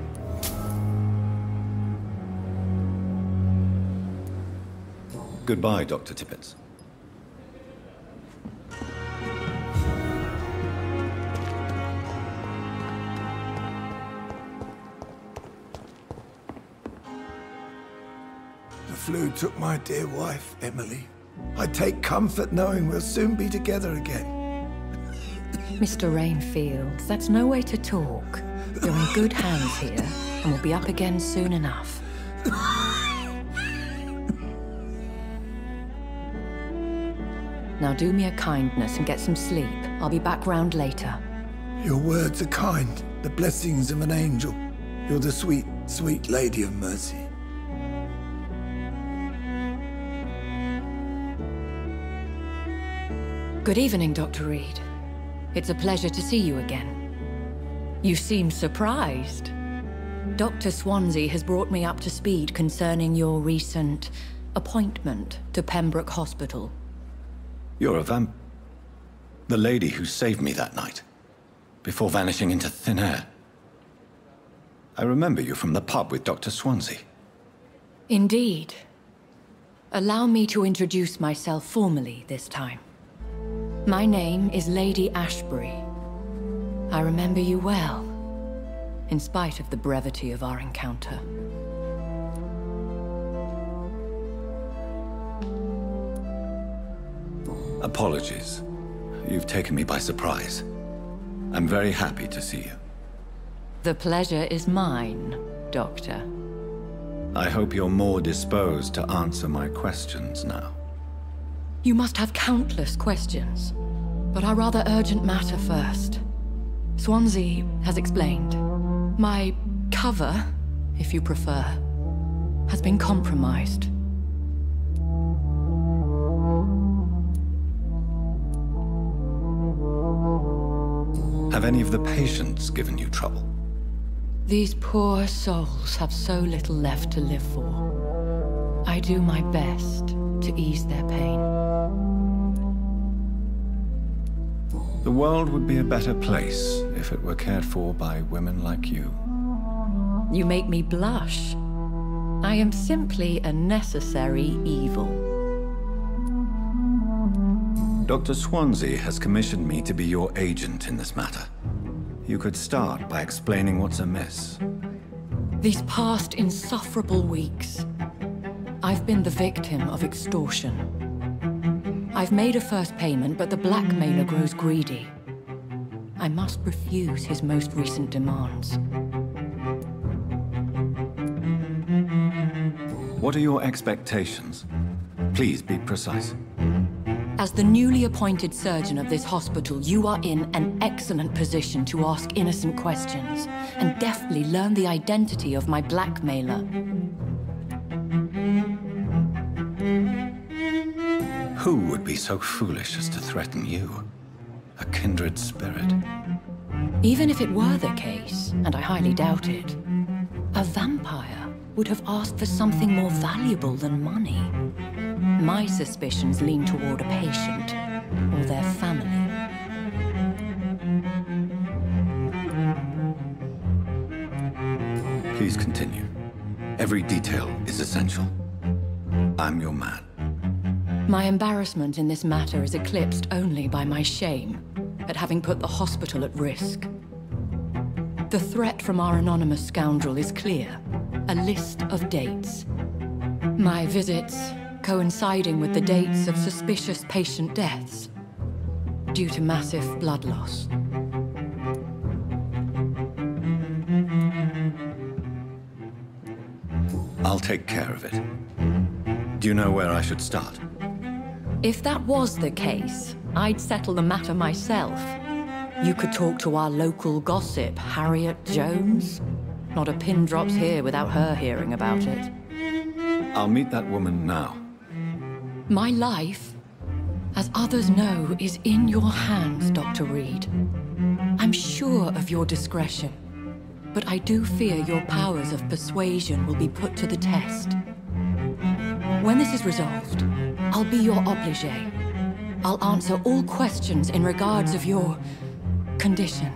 Goodbye, Dr. Tibbets. The flu took my dear wife, Emily. I take comfort knowing we'll soon be together again. Mr. Rainfield, that's no way to talk. You're in good hands here, and we'll be up again soon enough. Now do me a kindness and get some sleep. I'll be back round later. Your words are kind, the blessings of an angel. You're the sweet, sweet Lady of Mercy. Good evening, Dr. Reed. It's a pleasure to see you again. You seem surprised. Dr. Swansea has brought me up to speed concerning your recent appointment to Pembroke Hospital. You're a the lady who saved me that night, before vanishing into thin air. I remember you from the pub with Dr. Swansea. Indeed. Allow me to introduce myself formally this time. My name is Lady Ashbury. I remember you well, in spite of the brevity of our encounter. Apologies. You've taken me by surprise. I'm very happy to see you. The pleasure is mine, Doctor. I hope you're more disposed to answer my questions now. You must have countless questions, but our rather urgent matter first. Swansea has explained. My cover, if you prefer, has been compromised. Have any of the patients given you trouble? These poor souls have so little left to live for. I do my best to ease their pain. The world would be a better place if it were cared for by women like you. You make me blush. I am simply a necessary evil. Dr. Swansea has commissioned me to be your agent in this matter. You could start by explaining what's amiss. These past insufferable weeks, I've been the victim of extortion. I've made a first payment, but the blackmailer grows greedy. I must refuse his most recent demands. What are your expectations? Please be precise. As the newly appointed surgeon of this hospital, you are in an excellent position to ask innocent questions and deftly learn the identity of my blackmailer. Who would be so foolish as to threaten you? A kindred spirit. Even if it were the case, and I highly doubt it, a vampire would have asked for something more valuable than money. My suspicions lean toward a patient or their family. Please continue. Every detail is essential. I'm your man. My embarrassment in this matter is eclipsed only by my shame at having put the hospital at risk. The threat from our anonymous scoundrel is clear. A list of dates. My visits coinciding with the dates of suspicious patient deaths due to massive blood loss. I'll take care of it. Do you know where I should start? If that was the case, I'd settle the matter myself. You could talk to our local gossip, Harriet Jones. Not a pin drops here without her hearing about it. I'll meet that woman now. My life, as others know, is in your hands, Dr. Reed. I'm sure of your discretion, but I do fear your powers of persuasion will be put to the test. When this is resolved, I'll be your obligé. I'll answer all questions in regards of your condition.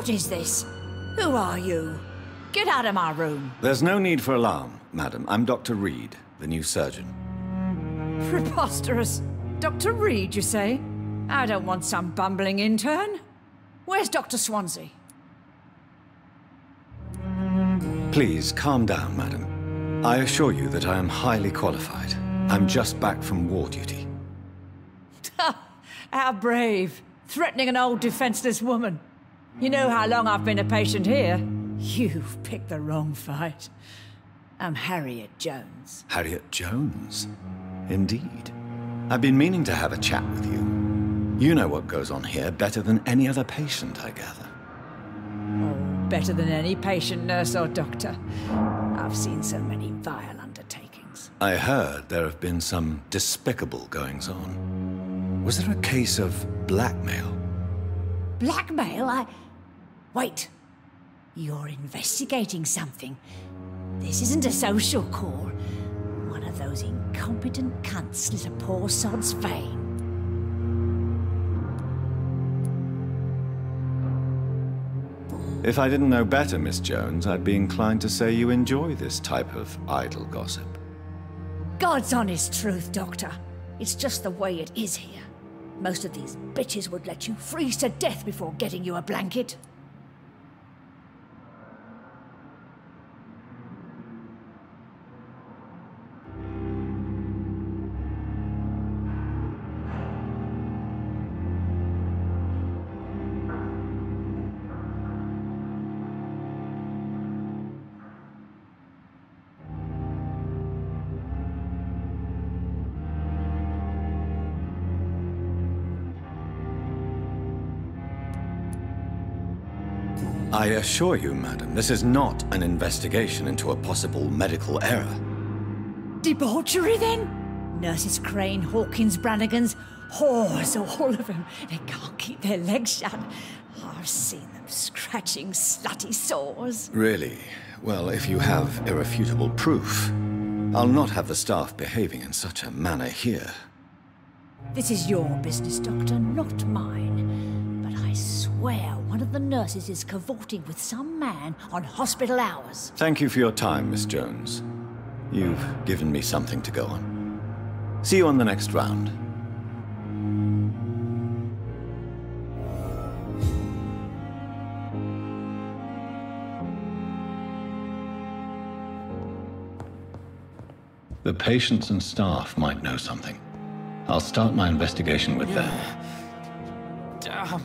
What is this? Who are you? Get out of my room. There's no need for alarm, madam. I'm Dr. Reed, the new surgeon. Preposterous. Dr. Reed, you say? I don't want some bumbling intern. Where's Dr. Swansea? Please, calm down, madam. I assure you that I am highly qualified. I'm just back from war duty. How brave. Threatening an old defenseless woman. You know how long I've been a patient here? You've picked the wrong fight. I'm Harriet Jones. Harriet Jones? Indeed. I've been meaning to have a chat with you. You know what goes on here better than any other patient, I gather. Oh, better than any patient, nurse or doctor. I've seen so many vile undertakings. I heard there have been some despicable goings-on. Was there a case of blackmail? Blackmail? Wait. You're investigating something. This isn't a social call. One of those incompetent cunts slit a poor sod's vein. If I didn't know better, Miss Jones, I'd be inclined to say you enjoy this type of idle gossip. God's honest truth, Doctor. It's just the way it is here. Most of these bitches would let you freeze to death before getting you a blanket. I assure you, madam, this is not an investigation into a possible medical error. Debauchery, then? Nurses Crane, Hawkins, Brannigans, whores, all of them. They can't keep their legs shut. I've seen them scratching slutty sores. Really? Well, if you have irrefutable proof, I'll not have the staff behaving in such a manner here. This is your business, Doctor, not mine. But I swear one of the nurses is cavorting with some man on hospital hours. Thank you for your time, Miss Jones. You've given me something to go on. See you on the next round. The patients and staff might know something. I'll start my investigation with them. Damn.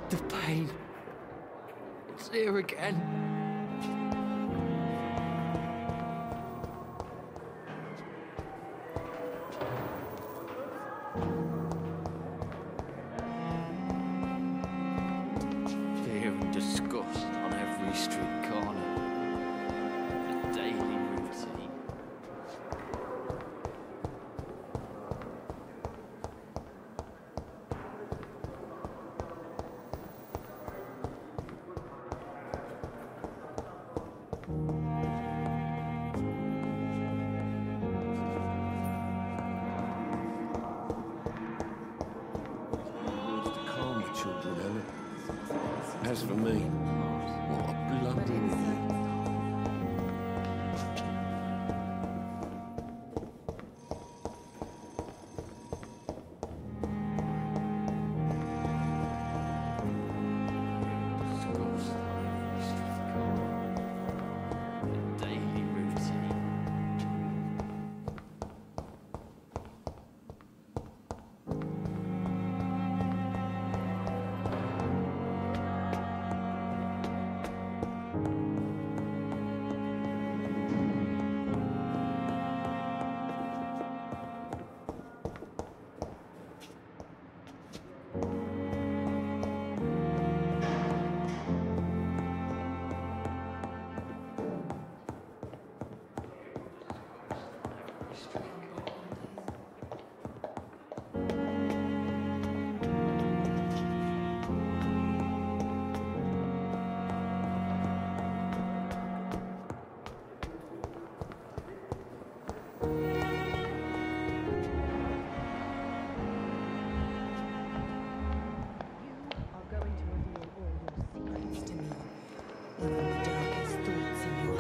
The pain. It's here again. Fear and disgust on every street corner. A daily routine. As for me, what a bloody night.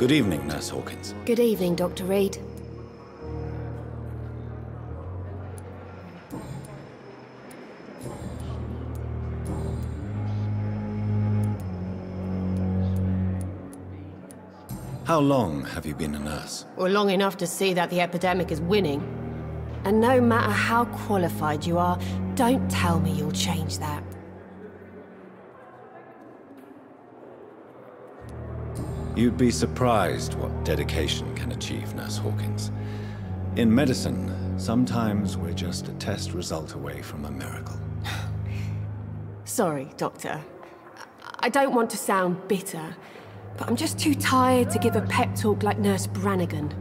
Good evening, Nurse Hawkins. Good evening, Dr. Reed. How long have you been a nurse? Well, long enough to see that the epidemic is winning. And no matter how qualified you are, don't tell me you'll change that. You'd be surprised what dedication can achieve, Nurse Hawkins. In medicine, sometimes we're just a test result away from a miracle. Sorry, Doctor. I don't want to sound bitter, but I'm just too tired to give a pep talk like Nurse Brannigan.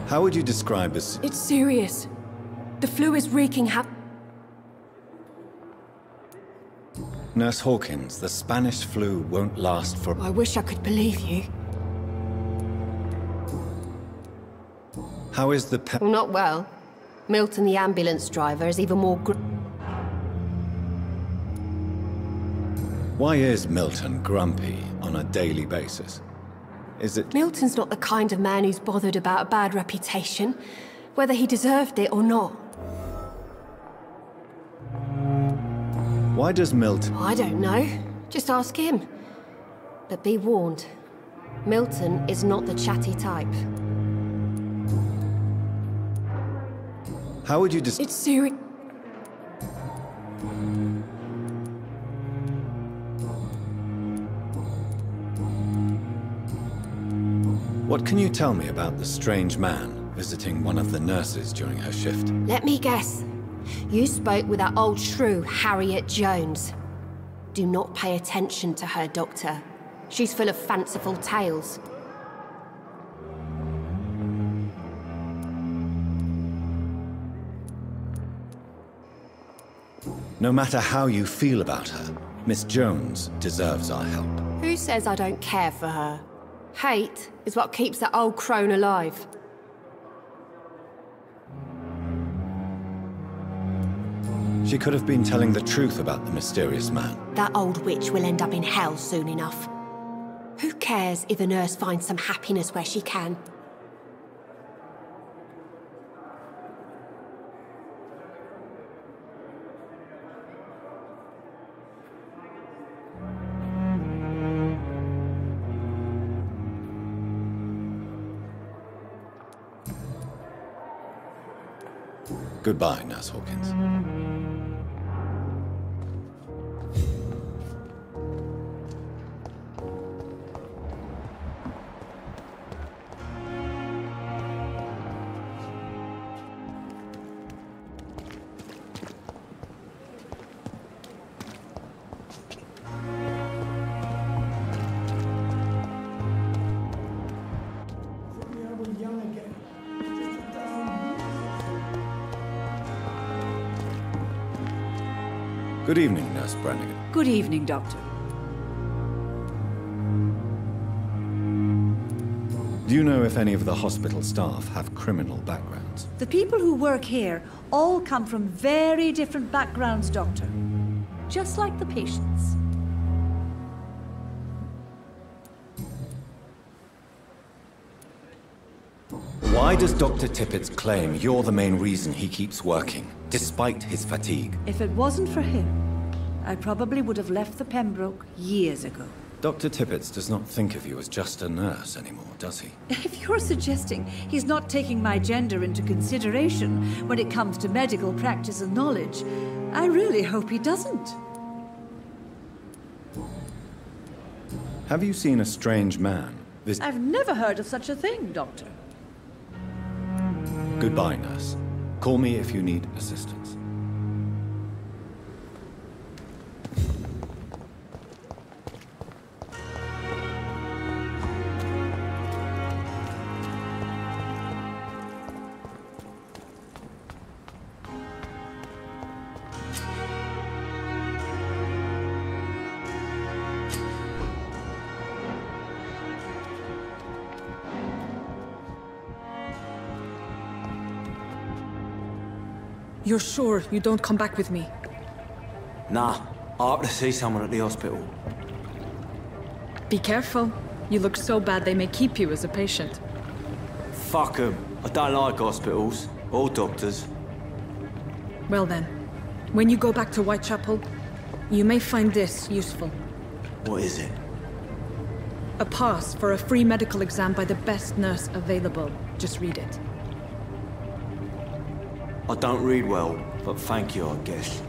How would you describe this? It's serious. The flu is wreaking havoc. Nurse Hawkins, the Spanish flu won't last for... I wish I could believe you. How is the Well, not well. Milton, the ambulance driver, is even more Why is Milton grumpy on a daily basis? Is it... Milton's not the kind of man who's bothered about a bad reputation, whether he deserved it or not. Why does Milton... I don't know. Just ask him. But be warned. Milton is not the chatty type. How would you It's serious. What can you tell me about the strange man visiting one of the nurses during her shift? Let me guess. You spoke with that old shrew, Harriet Jones. Do not pay attention to her, Doctor. She's full of fanciful tales. No matter how you feel about her, Miss Jones deserves our help. Who says I don't care for her? Hate is what keeps that old crone alive. She could have been telling the truth about the mysterious man. That old witch will end up in hell soon enough. Who cares if a nurse finds some happiness where she can? Goodbye, Nurse Hawkins. Good evening, Nurse Brannigan. Good evening, Doctor. Do you know if any of the hospital staff have criminal backgrounds? The people who work here all come from very different backgrounds, Doctor. Just like the patients. Why does Dr. Tippett claim you're the main reason he keeps working, despite his fatigue? If it wasn't for him, I probably would have left the Pembroke years ago. Dr. Tippett does not think of you as just a nurse anymore, does he? If you're suggesting he's not taking my gender into consideration when it comes to medical practice and knowledge, I really hope he doesn't. Have you seen a strange man? I've never heard of such a thing, Doctor. Goodbye, nurse. Call me if you need assistance. You're sure you don't come back with me? Nah, I have to see someone at the hospital. Be careful. You look so bad they may keep you as a patient. Fuck 'em. I don't like hospitals. Or doctors. Well then, when you go back to Whitechapel, you may find this useful. What is it? A pass for a free medical exam by the best nurse available. Just read it. I don't read well, but thank you, I guess.